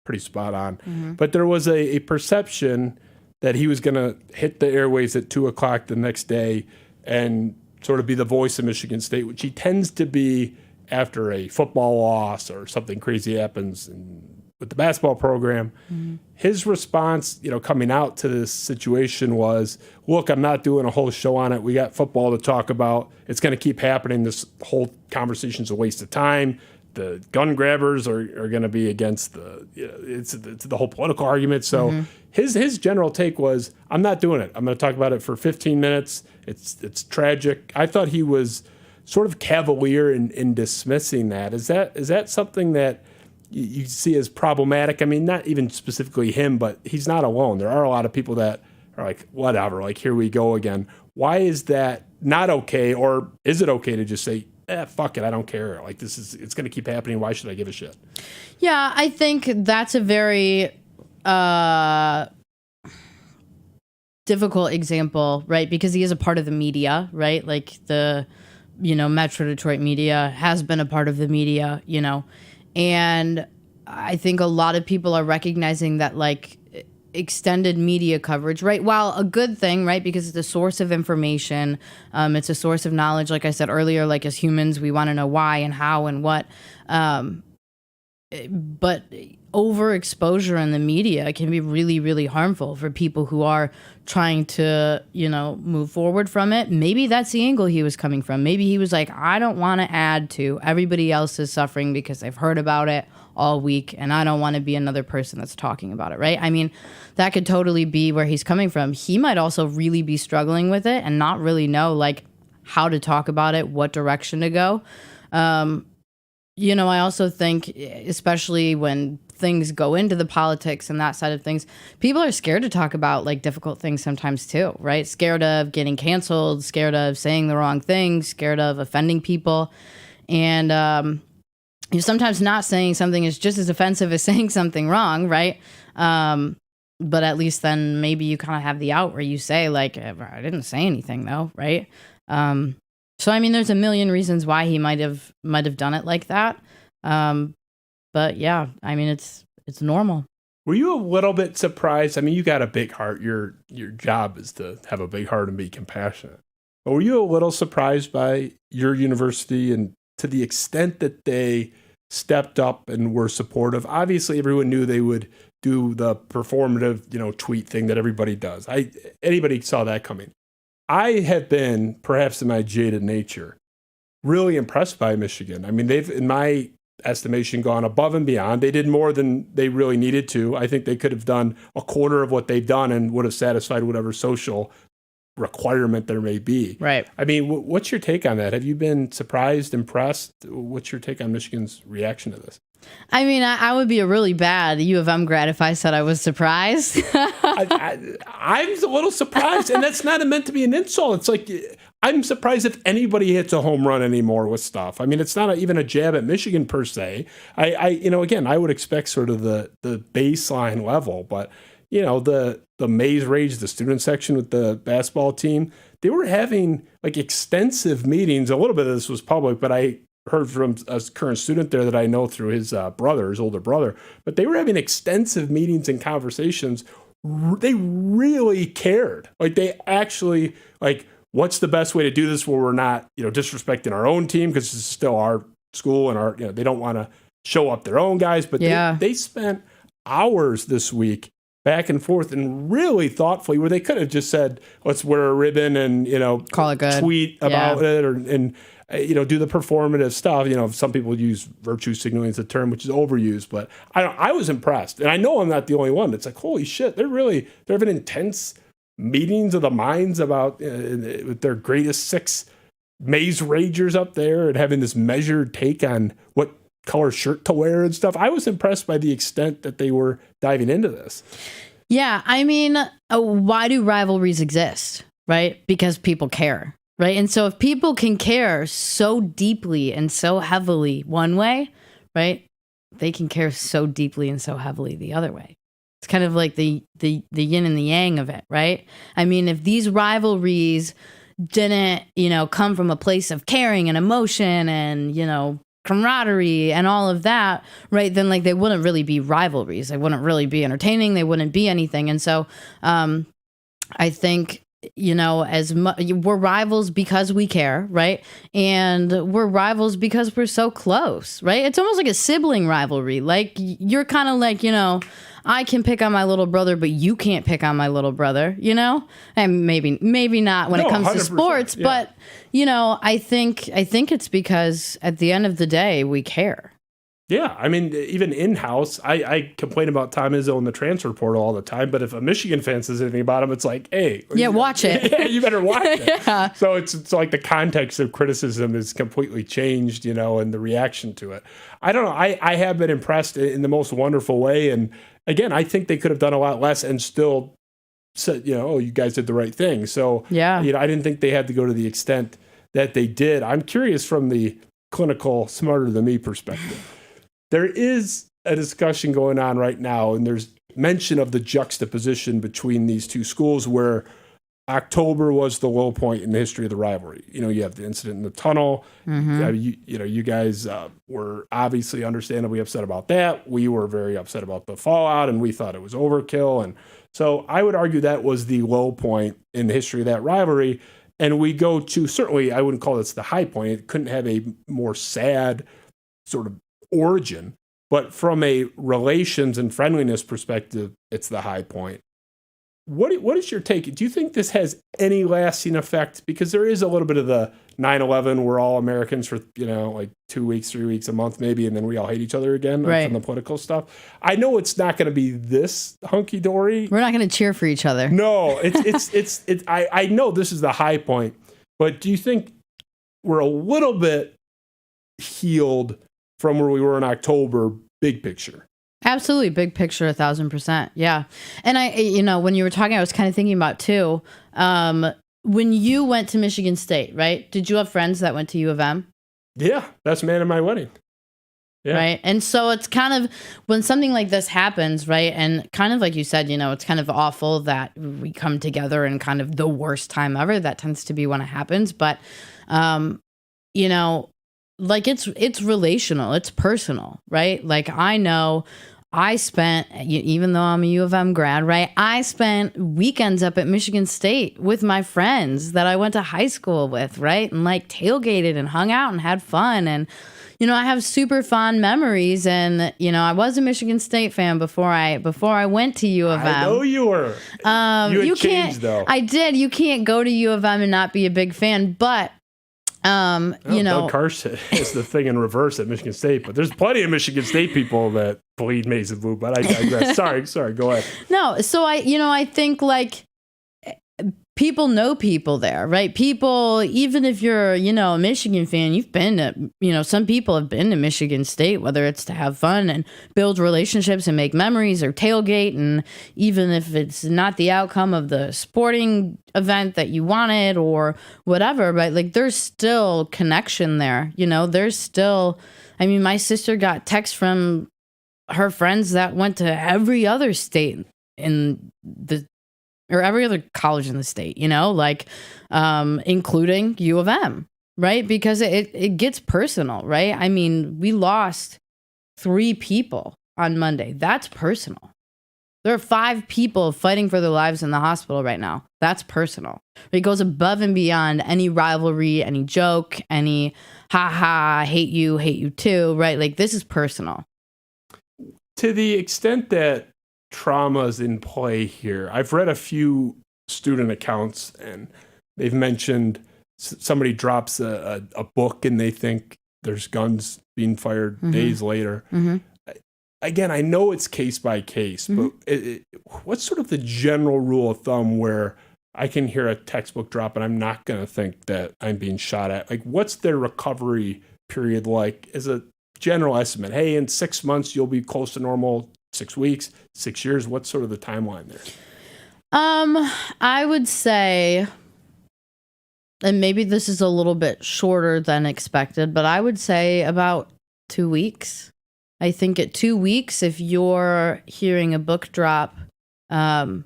pretty spot on. Mm-hmm. But there was a perception that he was going to hit the airways at 2:00 the next day and sort of be the voice of Michigan State, which he tends to be after a football loss or something crazy happens with the basketball program. Mm-hmm. His response, coming out to this situation was, look, I'm not doing a whole show on it. We got football to talk about. It's going to keep happening. This whole conversation's a waste of time. The gun grabbers are going to be against it's the whole political argument. So his general take was, I'm not doing it. I'm going to talk about it for 15 minutes. It's tragic. I thought he was sort of cavalier in dismissing that. Is that something that you see as problematic? I mean, not even specifically him, but he's not alone. There are a lot of people that are like, whatever, like, here we go again. Why is that not okay? Or is it okay to just say, fuck it, I don't care. Like, it's going to keep happening. Why should I give a shit? Yeah, I think that's a very difficult example, right? Because he is a part of the media, right? Like the, Metro Detroit media has been a part of the media, And I think a lot of people are recognizing that, like, extended media coverage, right, while a good thing, right, because it's a source of information, it's a source of knowledge. Like I said earlier, like as humans, we want to know why and how and what. But overexposure in the media can be really, really harmful for people who are trying to, move forward from it. Maybe that's the angle he was coming from. Maybe he was like, I don't want to add to everybody else's suffering because I've heard about it all week and I don't want to be another person that's talking about it, right? I mean, that could totally be where he's coming from. He might also really be struggling with it and not really know, like, how to talk about it, what direction to go. I also think, especially when things go into the politics and that side of things, people are scared to talk about like difficult things sometimes too, right? Scared of getting canceled, scared of saying the wrong thing, scared of offending people. And sometimes not saying something is just as offensive as saying something wrong, right? But at least then maybe you kind of have the out where you say like, I didn't say anything though, right? So I mean, there's a million reasons why he might have done it like that. But yeah, I mean, it's normal. Were you a little bit surprised? I mean, you got a big heart. Your job is to have a big heart and be compassionate. But were you a little surprised by your university and to the extent that they stepped up and were supportive? Obviously, everyone knew they would do the performative, tweet thing that everybody does. Anybody saw that coming. I have been, perhaps in my jaded nature, really impressed by Michigan. I mean, they've, in my estimation, gone above and beyond. They did more than they really needed to. I think they could have done a quarter of what they've done and would have satisfied whatever social requirement there may be. Right. I mean, what's your take on that? Have you been surprised, impressed? What's your take on Michigan's reaction to this? I mean, I would be a really bad U of M grad if I said I was surprised. I'm a little surprised, and that's not meant to be an insult. It's like, I'm surprised if anybody hits a home run anymore with stuff. I mean, it's not even a jab at Michigan per se. Again, I would expect sort of the baseline level, but the Maze Rage, the student section with the basketball team, they were having like extensive meetings. A little bit of this was public, but I heard from a current student there that I know through his older brother, but they were having extensive meetings and conversations. They really cared. Like they actually like, what's the best way to do this where we're not, disrespecting our own team because it's still our school and they don't want to show up their own guys, but they spent hours this week back and forth and really thoughtfully where they could have just said, let's wear a ribbon and, call it good, tweet about it and do the performative stuff. Some people use virtue signaling as a term, which is overused, but I was impressed. And I know I'm not the only one. It's like, holy shit, they're having intense meetings of the minds about with their greatest 6 Maze Ragers up there and having this measured take on what color shirt to wear and stuff. I was impressed by the extent that they were diving into this. Yeah, I mean, why do rivalries exist, right? Because people care. Right. And so if people can care so deeply and so heavily one way, right, they can care so deeply and so heavily the other way. It's kind of like the yin and the yang of it. Right. I mean, if these rivalries didn't, come from a place of caring and emotion and, camaraderie and all of that. Right. Then like they wouldn't really be rivalries. They wouldn't really be entertaining. They wouldn't be anything. And so I think, we're rivals because we care, right? And we're rivals because we're so close, right? It's almost like a sibling rivalry. Like you're kind of like, I can pick on my little brother, but you can't pick on my little brother, and maybe not when it comes to sports, yeah. But I think it's because at the end of the day, we care. Yeah, I mean, even in-house, I complain about Tom Izzo in the transfer portal all the time, but if a Michigan fan says anything about him, it's like, hey. Yeah, watch it. Yeah, you better watch it. Yeah. So it's like the context of criticism is completely changed, and the reaction to it. I don't know. I have been impressed in the most wonderful way. And again, I think they could have done a lot less and still said, you guys did the right thing. So, yeah. I didn't think they had to go to the extent that they did. I'm curious from the clinical, smarter than me perspective. There is a discussion going on right now, and there's mention of the juxtaposition between these two schools where October was the low point in the history of the rivalry. You have the incident in the tunnel. Mm-hmm. You guys were obviously understandably upset about that. We were very upset about the fallout, and we thought it was overkill. And so I would argue that was the low point in the history of that rivalry. And we go to, certainly, I wouldn't call this the high point. It couldn't have a more sad sort of origin, but from a relations and friendliness perspective, it's the high point. What is your take? Do you think this has any lasting effect? Because there is a little bit of the 9/11, we're all Americans for, like 2 weeks, 3 weeks, a month maybe, and then we all hate each other again, right, from the political stuff. I know it's not going to be this hunky-dory. We're not going to cheer for each other. No, I know this is the high point, but do you think we're a little bit healed from where we were in October, big picture. Absolutely. Big picture, 1,000%. Yeah. And when you were talking, I was kind of thinking about too, when you went to Michigan State, right? Did you have friends that went to U of M? Yeah. Best man at my wedding. Yeah. Right. And so it's kind of when something like this happens, right? And kind of like you said, it's kind of awful that we come together in kind of the worst time ever. That tends to be when it happens. But, like it's relational, it's personal, right? Like I know I spent, even though I'm a U of M grad, right? I spent weekends up at Michigan State with my friends that I went to high school with, right? And like tailgated and hung out and had fun. And, I have super fond memories. And, I was a Michigan State fan before I went to U of M. I know you were. You changed, though. I did. You can't go to U of M and not be a big fan. But Doug Carson is the thing in reverse at Michigan State, but there's plenty of Michigan State people that bleed Mason Blue, but I digress. sorry, go ahead. No, so I think like people know people there, right? People, even if you're, a Michigan fan, you've been to, some people have been to Michigan State, whether it's to have fun and build relationships and make memories or tailgate. And even if it's not the outcome of the sporting event that you wanted or whatever, but like there's still connection there. There's still, my sister got texts from her friends that went to every other state or every other college in the state, including U of M, right? Because it gets personal, right? We lost 3 people on Monday. That's personal. There are 5 people fighting for their lives in the hospital right now. That's personal. It goes above and beyond any rivalry, any joke, any ha, hate you too, right? Like this is personal. To the extent that trauma's in play here, I've read a few student accounts and they've mentioned somebody drops a book and they think there's guns being fired days later. Mm-hmm. Again, I know it's case by case, but what's sort of the general rule of thumb where I can hear a textbook drop and I'm not going to think that I'm being shot at? Like, what's their recovery period like as a general estimate? Hey, in 6 months, you'll be close to normal. 6 weeks, 6 years. What's sort of the timeline there? I would say, and maybe this is a little bit shorter than expected, but I would say about 2 weeks. I think at 2 weeks, if you're hearing a book drop, and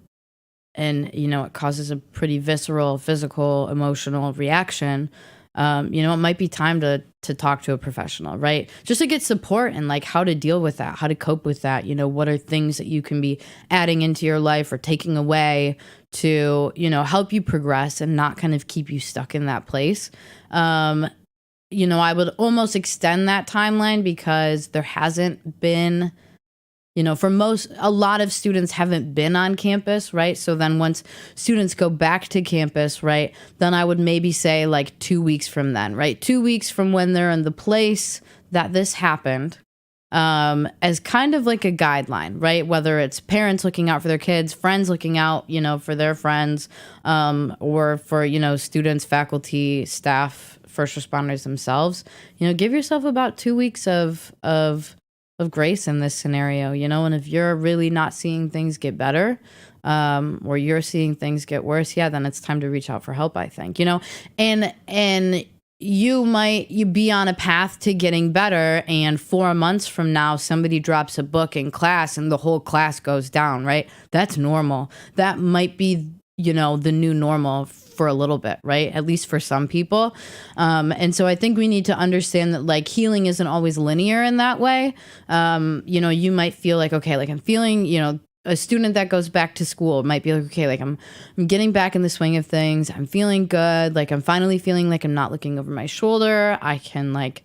it causes a pretty visceral, physical, emotional reaction, it might be time to talk to a professional, right? Just to get support and like how to deal with that, how to cope with that. What are things that you can be adding into your life or taking away to, help you progress and not kind of keep you stuck in that place. I would almost extend that timeline because there hasn't been, a lot of students haven't been on campus, right? So then once students go back to campus, right, then I would maybe say like 2 weeks from then, right? 2 weeks from when they're in the place that this happened, as kind of like a guideline, right? Whether it's parents looking out for their kids, friends looking out, for their friends, or for, students, faculty, staff, first responders themselves, give yourself about 2 weeks of grace in this scenario, and if you're really not seeing things get better, or you're seeing things get worse, then it's time to reach out for help, I think, and you be on a path to getting better, and 4 months from now, somebody drops a book in class and the whole class goes down, right? That's normal. That might be, the new normal for a little bit, right? At least for some people. And so I think we need to understand that like healing isn't always linear in that way. You might feel like, okay, like I'm feeling, a student that goes back to school might be like, okay, like I'm getting back in the swing of things. I'm feeling good. Like I'm finally feeling like I'm not looking over my shoulder. I can like,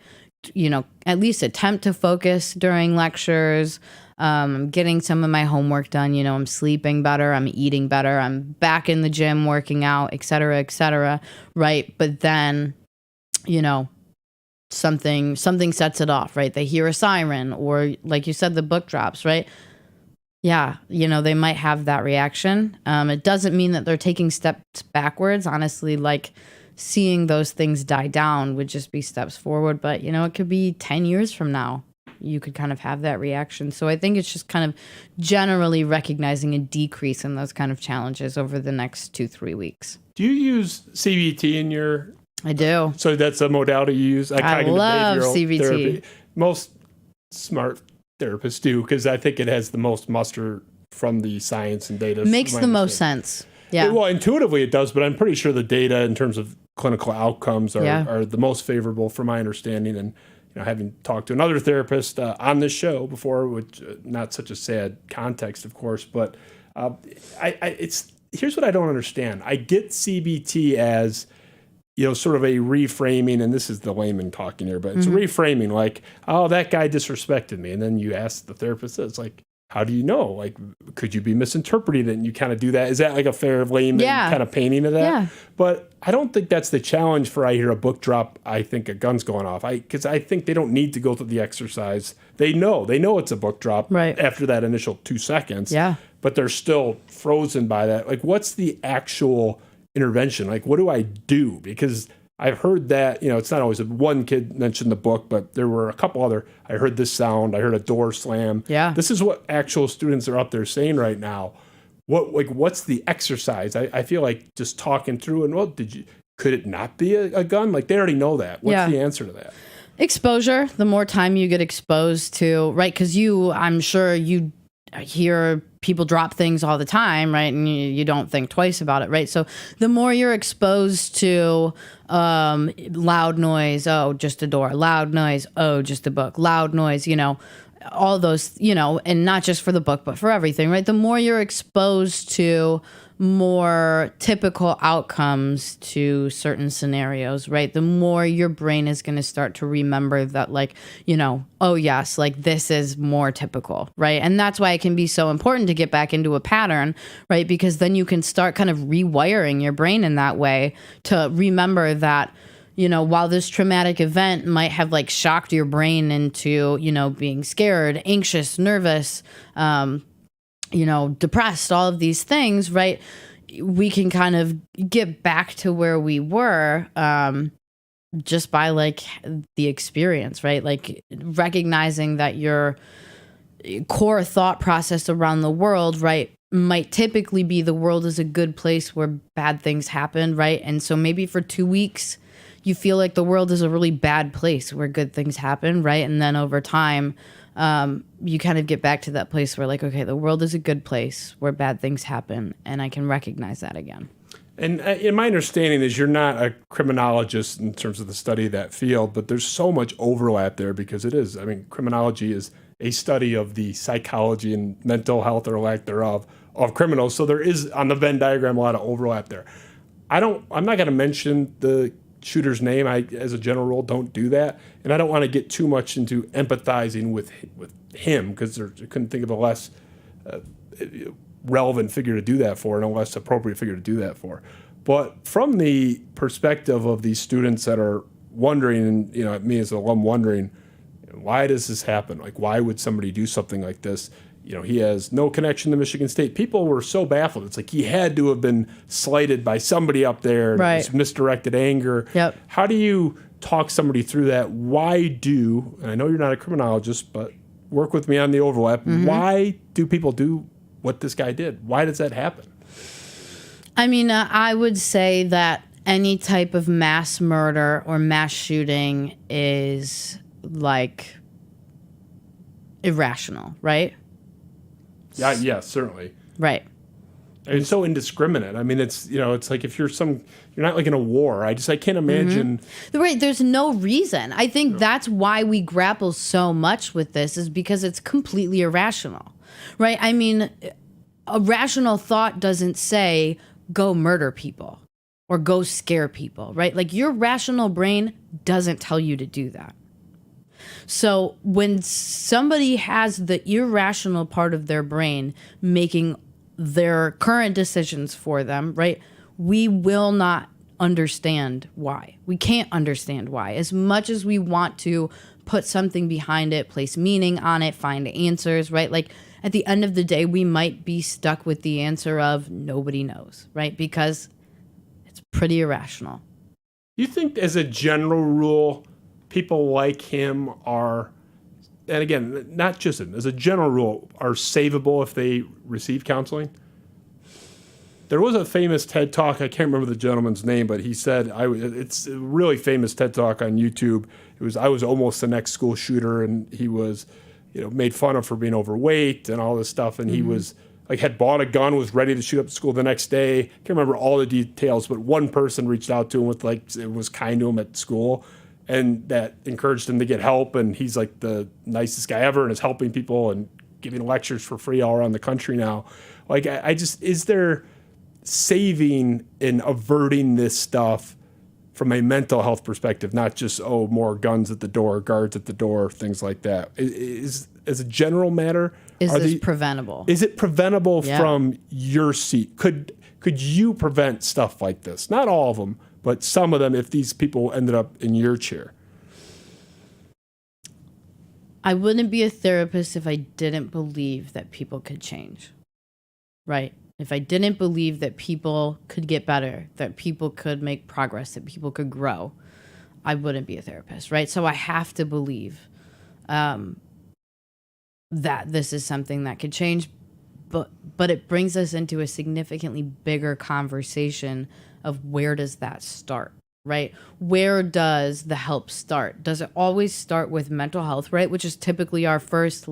at least attempt to focus during lectures. I'm getting some of my homework done. I'm sleeping better. I'm eating better. I'm back in the gym working out, et cetera, right? But then, something sets it off, right? They hear a siren or like you said, the book drops, right? Yeah, they might have that reaction. It doesn't mean that they're taking steps backwards. Honestly, like seeing those things die down would just be steps forward. But, it could be 10 years from now. You could kind of have that reaction. So I think it's just kind of generally recognizing a decrease in those kind of challenges over the next 2-3 weeks. Do you use CBT in your... I do. So that's a modality you use? I love behavioral CBT. Therapy. Most smart therapists do, because I think it has the most muster from the science and data. Makes the most sense. Yeah. Well, intuitively it does, but I'm pretty sure the data in terms of clinical outcomes are the most favorable from my understanding. And having talked to another therapist on this show before, which not such a sad context, of course, but here's what I don't understand. I get CBT as sort of a reframing, and this is the layman talking here, but it's reframing, like, oh, that guy disrespected me, and then you ask the therapist, it's like, how do you know? Like, could you be misinterpreting it? And you kind of do that. Is that like a fair layman kind of painting of that? Yeah. But I don't think that's the challenge for I hear a book drop, I think a gun's going off. Because I think they don't need to go through the exercise. They know it's a book drop after that initial 2 seconds. Yeah. But they're still frozen by that. Like, what's the actual intervention? Like, what do I do? Because I've heard that, it's not always one kid mentioned the book, but there were a couple other. I heard this sound. I heard a door slam. Yeah. This is what actual students are out there saying right now. What's the exercise? I feel like just talking through and, could it not be a gun? Like, they already know that. What's the answer to that? Exposure. The more time you get exposed to, right? Because I'm sure you hear people drop things all the time, right? And you don't think twice about it, right? So the more you're exposed to loud noise, oh, just a door, loud noise, oh, just a book, loud noise, all those, and not just for the book, but for everything, right? The more you're exposed to more typical outcomes to certain scenarios, right? The more your brain is going to start to remember that, like, oh yes, like this is more typical, right? And that's why it can be so important to get back into a pattern, right? Because then you can start kind of rewiring your brain in that way to remember that, while this traumatic event might have like shocked your brain into, being scared, anxious, nervous, depressed, all of these things, right? We can kind of get back to where we were just by like the experience, right? Like recognizing that your core thought process around the world, right, might typically be the world is a good place where bad things happen, right? And so maybe for 2 weeks, you feel like the world is a really bad place where good things happen, right? And then over time, you kind of get back to that place where, like, okay, the world is a good place where bad things happen, and I can recognize that again. And in my understanding is you're not a criminologist in terms of the study of that field, but there's so much overlap there because it is. I mean, criminology is a study of the psychology and mental health or lack thereof of criminals. So there is, on the Venn diagram, a lot of overlap there. I'm not going to mention the shooter's name. I, as a general rule, don't do that. And I don't want to get too much into empathizing with him because I couldn't think of a less relevant figure to do that for and a less appropriate figure to do that for. But from the perspective of these students that are wondering, and me as an alum wondering, why does this happen? Like, why would somebody do something like this? He has no connection to Michigan State. People were so baffled. It's like he had to have been slighted by somebody up there. Right. This misdirected anger. Yep. How do you talk somebody through that? And I know you're not a criminologist, but work with me on the overlap. Mm-hmm. Why do people do what this guy did? Why does that happen? I mean, I would say that any type of mass murder or mass shooting is like irrational, right? Yeah, certainly. Right. It's so indiscriminate. I mean, it's like if you're not like in a war. I can't imagine. Mm-hmm. Right. There's no reason. I think that's why we grapple so much with this is because it's completely irrational, right? I mean, a rational thought doesn't say go murder people or go scare people, right? Like your rational brain doesn't tell you to do that. So when somebody has the irrational part of their brain making their current decisions for them, right, we will not understand why. We can't understand why. As much as we want to put something behind it, place meaning on it, find answers, right? Like at the end of the day, we might be stuck with the answer of nobody knows, right? Because it's pretty irrational. You think as a general rule, people like him are, and again, not just him, as a general rule, are savable if they receive counseling? There was a famous TED Talk, I can't remember the gentleman's name, but he said, it's a really famous TED Talk on YouTube. I was almost the next school shooter, and he was, made fun of for being overweight and all this stuff, and he was had bought a gun, was ready to shoot up the school the next day. Can't remember all the details, but one person reached out to him with it was kind to him at school, and that encouraged him to get help. And he's like the nicest guy ever, and is helping people and giving lectures for free all around the country now. Is there saving and averting this stuff from a mental health perspective, not just more guns at the door, guards at the door, things like that? Is as a general matter, is this preventable? Is it preventable from your seat? Could you prevent stuff like this? Not all of them, but some of them, if these people ended up in your chair. I wouldn't be a therapist if I didn't believe that people could change, right? If I didn't believe that people could get better, that people could make progress, that people could grow, I wouldn't be a therapist, right? So I have to believe that this is something that could change, but it brings us into a significantly bigger conversation of where does that start, right? Where does the help start? Does it always start with mental health, right? Which is typically our first,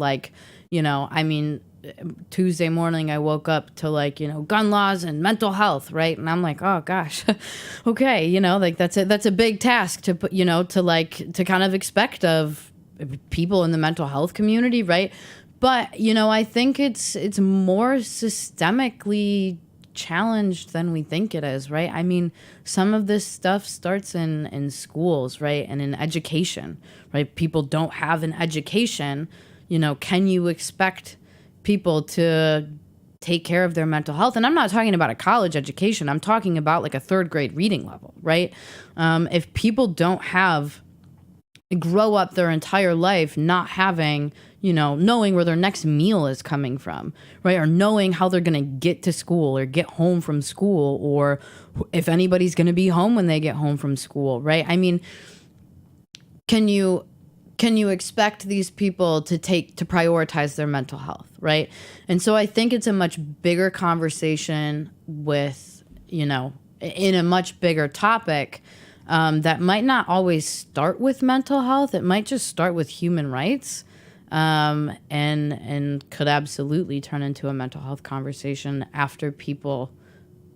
Tuesday morning I woke up to gun laws and mental health, right? And I'm like, oh gosh, okay, that's a big task to put, to kind of expect of people in the mental health community, right? But I think it's more systemically challenged than we think it is, right? I mean, some of this stuff starts in schools, right? And in education, right? People don't have an education. Can you expect people to take care of their mental health? And I'm not talking about a college education. I'm talking about a third grade reading level, right? If people don't grow up their entire life not having, knowing where their next meal is coming from, right? Or knowing how they're going to get to school or get home from school, or if anybody's going to be home when they get home from school, right? I mean, can you expect these people to prioritize their mental health, right? And so I think it's a much bigger conversation with, in a much bigger topic that might not always start with mental health. It might just start with human rights, and could absolutely turn into a mental health conversation after people,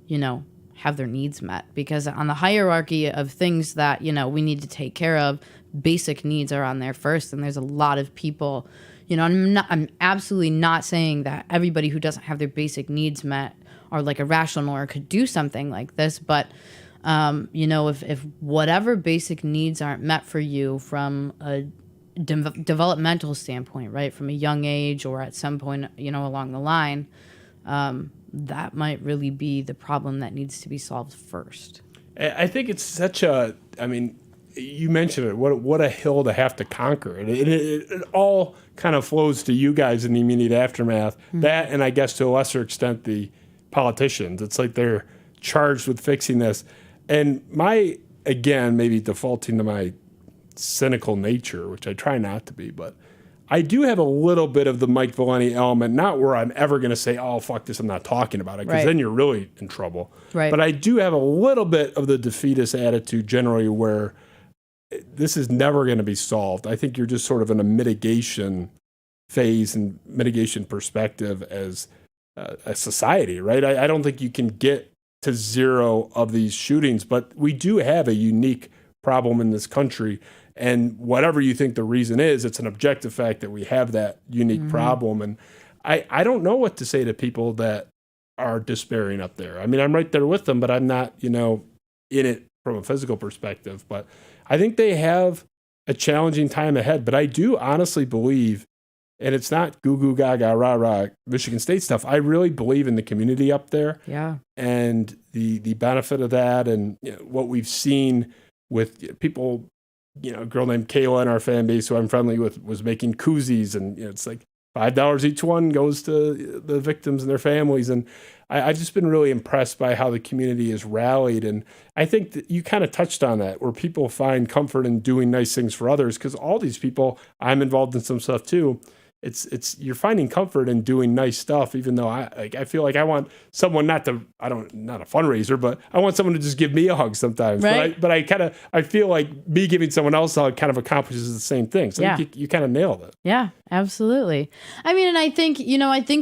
have their needs met. Because on the hierarchy of things that, we need to take care of, basic needs are on there first. And there's a lot of people, I'm absolutely not saying that everybody who doesn't have their basic needs met are irrational or could do something like this. But, if whatever basic needs aren't met for you from a developmental standpoint, right, from a young age or at some point, along the line, that might really be the problem that needs to be solved first. I think it's such you mentioned it, what a hill to have to conquer. It all kind of flows to you guys in the immediate aftermath. Mm-hmm. That, and I guess to a lesser extent, the politicians. It's they're charged with fixing this. And maybe defaulting to my cynical nature, which I try not to be, but I do have a little bit of the Mike Valenti element, not where I'm ever going to say, oh, fuck this, I'm not talking about it, because then you're really in trouble. Right. But I do have a little bit of the defeatist attitude generally where this is never going to be solved. I think you're just sort of in a mitigation phase and mitigation perspective as a society, right? I don't think you can get to zero of these shootings, but we do have a unique problem in this country. And whatever you think the reason is, it's an objective fact that we have that unique problem. And I don't know what to say to people that are despairing up there. I mean, I'm right there with them, but I'm not, in it from a physical perspective. But I think they have a challenging time ahead. But I do honestly believe, and it's not goo goo gaga rah rah Michigan State stuff, I really believe in the community up there. Yeah. And the benefit of that, and what we've seen with people. A girl named Kayla in our fan base who I'm friendly with was making koozies, and it's $5 each one goes to the victims and their families. And I've just been really impressed by how the community has rallied. And I think that you kind of touched on that, where people find comfort in doing nice things for others. Because all these people, I'm involved in some stuff too. It's you're finding comfort in doing nice stuff, even though I feel like I want someone not a fundraiser, but I want someone to just give me a hug sometimes. Right. But I feel like me giving someone else a hug kind of accomplishes the same thing. So you kind of nailed it. Yeah, absolutely. I mean, and I think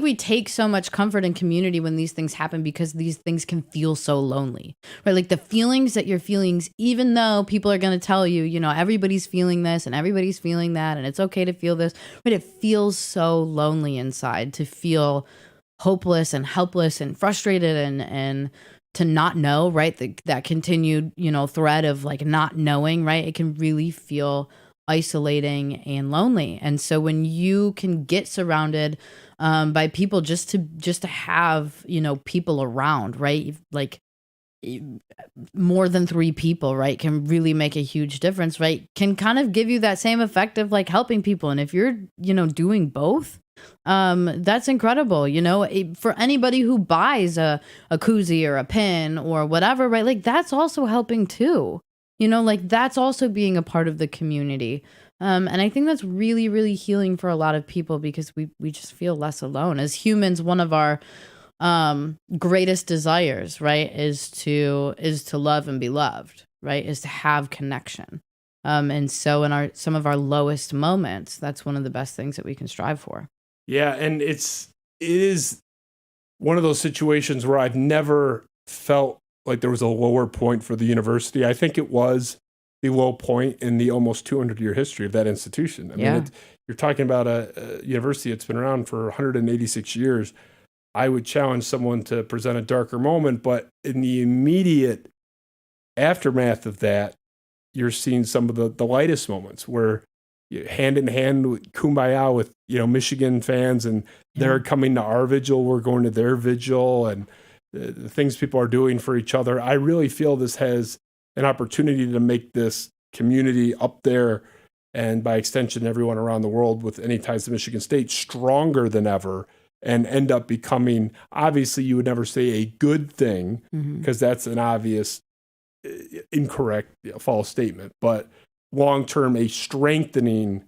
we take so much comfort in community when these things happen, because these things can feel so lonely, right? Like the feelings that you're feeling, even though people are going to tell you, everybody's feeling this and everybody's feeling that, and it's okay to feel this, but it feels so lonely inside to feel hopeless and helpless and frustrated and to not know, right? That continued, thread of like not knowing, right? It can really feel isolating and lonely. And so when you can get surrounded by people, just to have, people around, right? Like more than 3 people, right, can really make a huge difference, right? Can kind of give you that same effect of like helping people. And if you're, doing both, that's incredible. For anybody who buys a koozie or a pin or whatever, right? Like that's also helping too. Like that's also being a part of the community. And I think that's really, really healing for a lot of people, because we just feel less alone. As humans, one of our greatest desires, right, is to love and be loved, right, is to have connection. And so in some of our lowest moments, that's one of the best things that we can strive for. Yeah, and it is one of those situations where I've never felt like there was a lower point for the university. I think it was the low point in the almost 200-year history of that institution. I mean, you're talking about a university that's been around for 186 years. I would challenge someone to present a darker moment, but in the immediate aftermath of that, you're seeing some of the lightest moments where hand in hand with kumbaya with, Michigan fans, and they're coming to our vigil, we're going to their vigil, and the things people are doing for each other. I really feel this has an opportunity to make this community up there, and by extension, everyone around the world with any ties to Michigan State, stronger than ever, and end up becoming, obviously you would never say a good thing, because that's an obvious incorrect false statement, but long-term a strengthening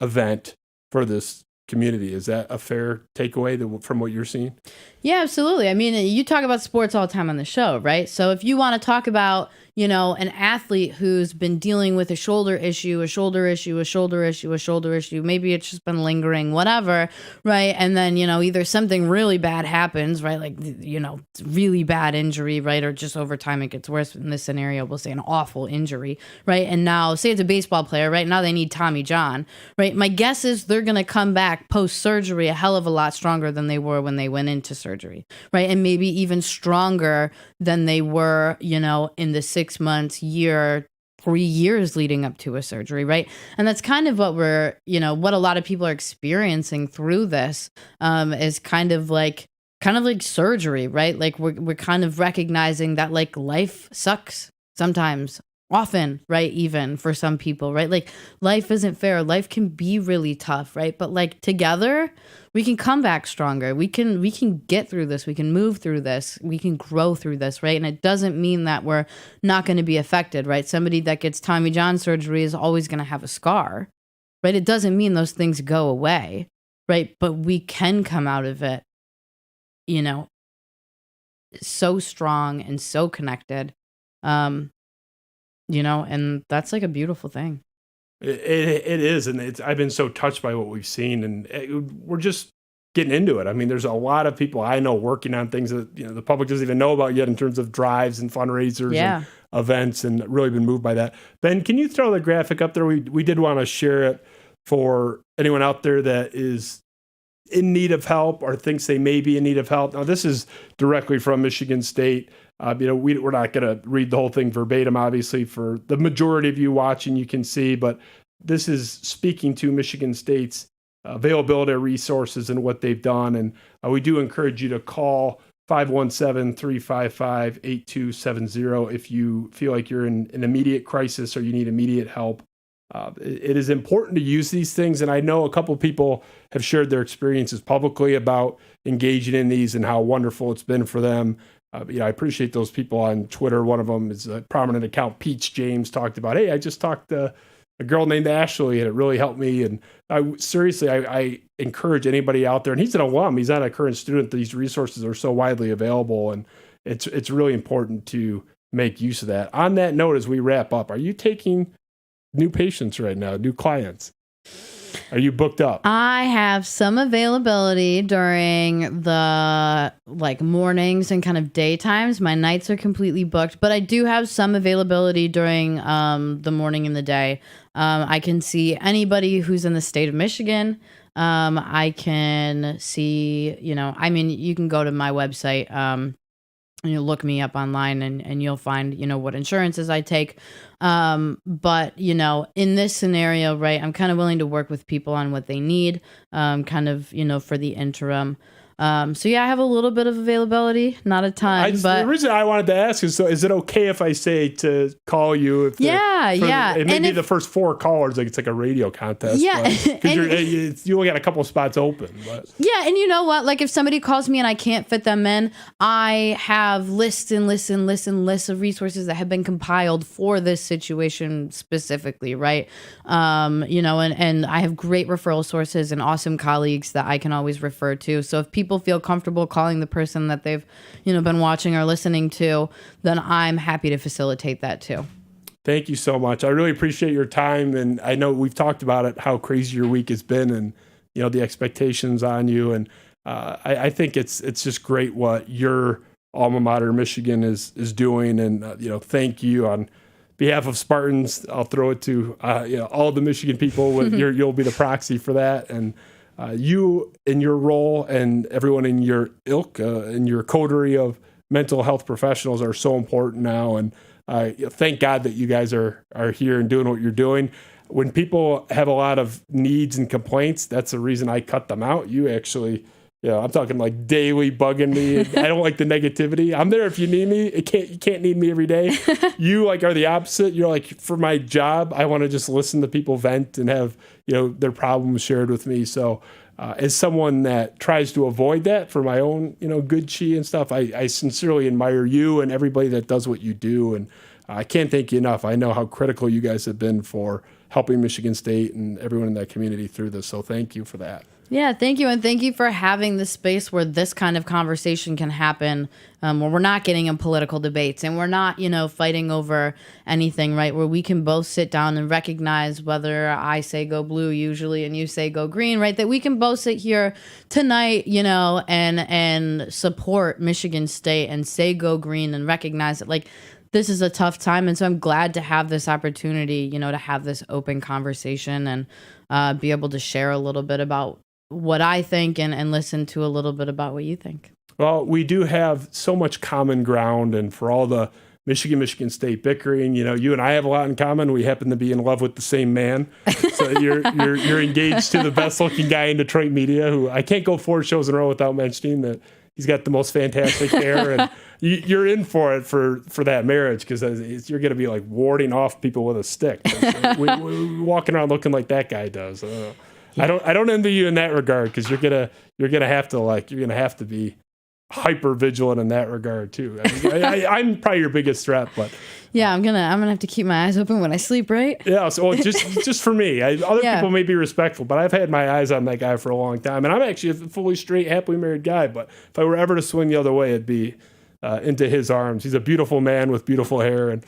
event for this community. Is that a fair takeaway from what you're seeing? Yeah, absolutely. I mean, you talk about sports all the time on the show, right? So if you want to talk about, an athlete who's been dealing with a shoulder issue, maybe it's just been lingering, whatever, right? And then, either something really bad happens, right? Like, really bad injury, right? Or just over time it gets worse. In this scenario, we'll say an awful injury, right? And now, say it's a baseball player, right? Now they need Tommy John, right? My guess is they're going to come back post-surgery a hell of a lot stronger than they were when they went into surgery, right? And maybe even stronger than they were, in the 6 months, year, 3 years leading up to a surgery, right? And that's kind of what what a lot of people are experiencing through this, is kind of like surgery, right? Like we're kind of recognizing that like life sucks sometimes, often, right? Even for some people, right? Like life isn't fair. Life can be really tough, right? But like together, we can come back stronger. We can get through this. We can move through this. We can grow through this, right? And it doesn't mean that we're not going to be affected, right? Somebody that gets Tommy John surgery is always going to have a scar, right? It doesn't mean those things go away, right? But we can come out of it, so strong and so connected, and that's like a beautiful thing. It is, and I've been so touched by what we've seen, and we're just getting into it. I mean, there's a lot of people I know working on things that the public doesn't even know about yet in terms of drives and fundraisers and events, and really been moved by that. Ben, can you throw the graphic up there? We did want to share it for anyone out there that is in need of help or thinks they may be in need of help. Now, this is directly from Michigan State. We're not going to read the whole thing verbatim, obviously, for the majority of you watching, you can see, but this is speaking to Michigan State's availability of resources and what they've done. And we do encourage you to call 517-355-8270 if you feel like you're in an immediate crisis or you need immediate help. It is important to use these things. And I know a couple of people have shared their experiences publicly about engaging in these and how wonderful it's been for them. I appreciate those people on Twitter. One of them is a prominent account, Peach James, talked about, hey, I just talked to a girl named Ashley and it really helped me. And I encourage anybody out there, and he's an alum, he's not a current student. These resources are so widely available, and it's really important to make use of that. On that note, as we wrap up, are you taking new patients right now, new clients? Are you booked up? I have some availability during the mornings and kind of daytimes. My nights are completely booked, but I do have some availability during the morning and the day. I can see anybody who's in the state of Michigan. I can see, you can go to my website, and you look me up online and you'll find, what insurances I take. But, in this scenario, right, I'm kind of willing to work with people on what they need, for the interim. So yeah, I have a little bit of availability, not a ton. But the reason I wanted to ask is, so is it okay if I say to call you? It may be the first 4 callers, it's like a radio contest. Yeah, because you only got a couple of spots open. But. Yeah, and you know what? If somebody calls me and I can't fit them in, I have lists of resources that have been compiled for this situation specifically, right? And I have great referral sources and awesome colleagues that I can always refer to. So if people feel comfortable calling the person that they've, been watching or listening to, then I'm happy to facilitate that too. Thank you so much. I really appreciate your time. And I know we've talked about it, how crazy your week has been and, the expectations on you. And I think it's just great what your alma mater, Michigan, is doing. And, thank you on behalf of Spartans. I'll throw it to, all the Michigan people. You'll be the proxy for that. And you in your role and everyone in your ilk, in your coterie of mental health professionals are so important now. And thank God that you guys are here and doing what you're doing. When people have a lot of needs and complaints, that's the reason I cut them out. You actually, I'm talking daily bugging me. I don't like the negativity. I'm there if you need me. You can't need me every day. You are the opposite. You're for my job, I want to just listen to people vent and have, their problems shared with me. So as someone that tries to avoid that for my own, good chi and stuff, I sincerely admire you and everybody that does what you do. And I can't thank you enough. I know how critical you guys have been for helping Michigan State and everyone in that community through this. So thank you for that. Yeah, thank you. And thank you for having the space where this kind of conversation can happen, where we're not getting in political debates and we're not, fighting over anything, right? Where we can both sit down and recognize whether I say go blue usually and you say go green, right? That we can both sit here tonight, and support Michigan State and say go green and recognize that this is a tough time. And so I'm glad to have this opportunity, to have this open conversation and be able to share a little bit about what I think and listen to a little bit about what you think. Well, we do have so much common ground, and for all the Michigan State bickering, you and I have a lot in common. We happen to be in love with the same man. So you're engaged to the best looking guy in Detroit media, who I can't go 4 shows in a row without mentioning that he's got the most fantastic hair, and you're in for it for that marriage, because you're going to be warding off people with a stick. We walking around looking like that guy does. I don't envy you in that regard, because you're gonna have to be hyper vigilant in that regard too. I'm probably your biggest threat, but yeah, I'm gonna have to keep my eyes open when I sleep, right? Yeah. So just for me, other people may be respectful, but I've had my eyes on that guy for a long time, and I'm actually a fully straight, happily married guy. But if I were ever to swing the other way, it'd be into his arms. He's a beautiful man with beautiful hair, and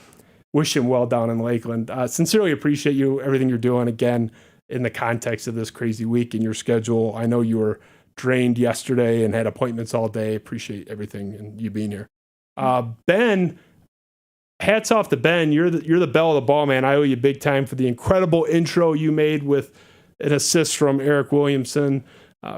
wish him well down in Lakeland. Sincerely appreciate you, everything you're doing. Again, in the context of this crazy week in your schedule. I know you were drained yesterday and had appointments all day. Appreciate everything and you being here. Ben, hats off to Ben. You're the belle of the ball, man. I owe you big time for the incredible intro you made with an assist from Eric Williamson.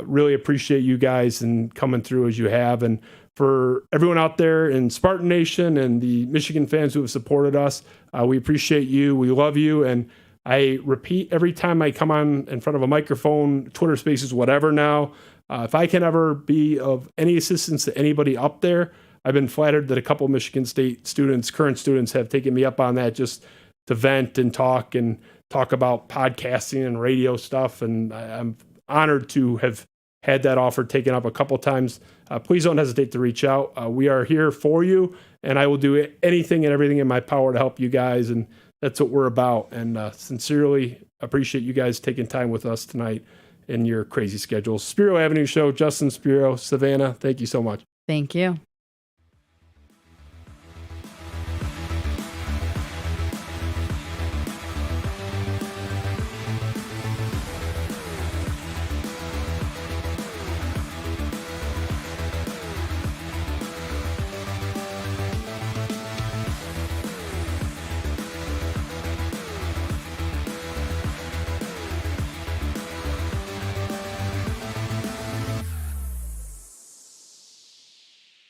Really appreciate you guys and coming through as you have. And for everyone out there in Spartan Nation and the Michigan fans who have supported us, we appreciate you. We love you. And I repeat every time I come on in front of a microphone, Twitter Spaces, whatever now, if I can ever be of any assistance to anybody up there, I've been flattered that a couple of Michigan State students, current students, have taken me up on that, just to vent and talk and talk about podcasting and radio stuff. And I'm honored to have had that offer taken up a couple times. Please don't hesitate to reach out. We are here for you, and I will do anything and everything in my power to help you guys. And that's what we're about. And sincerely appreciate you guys taking time with us tonight in your crazy schedules. Spiro Avenue Show, Justin Spiro, Savannah, thank you so much. Thank you.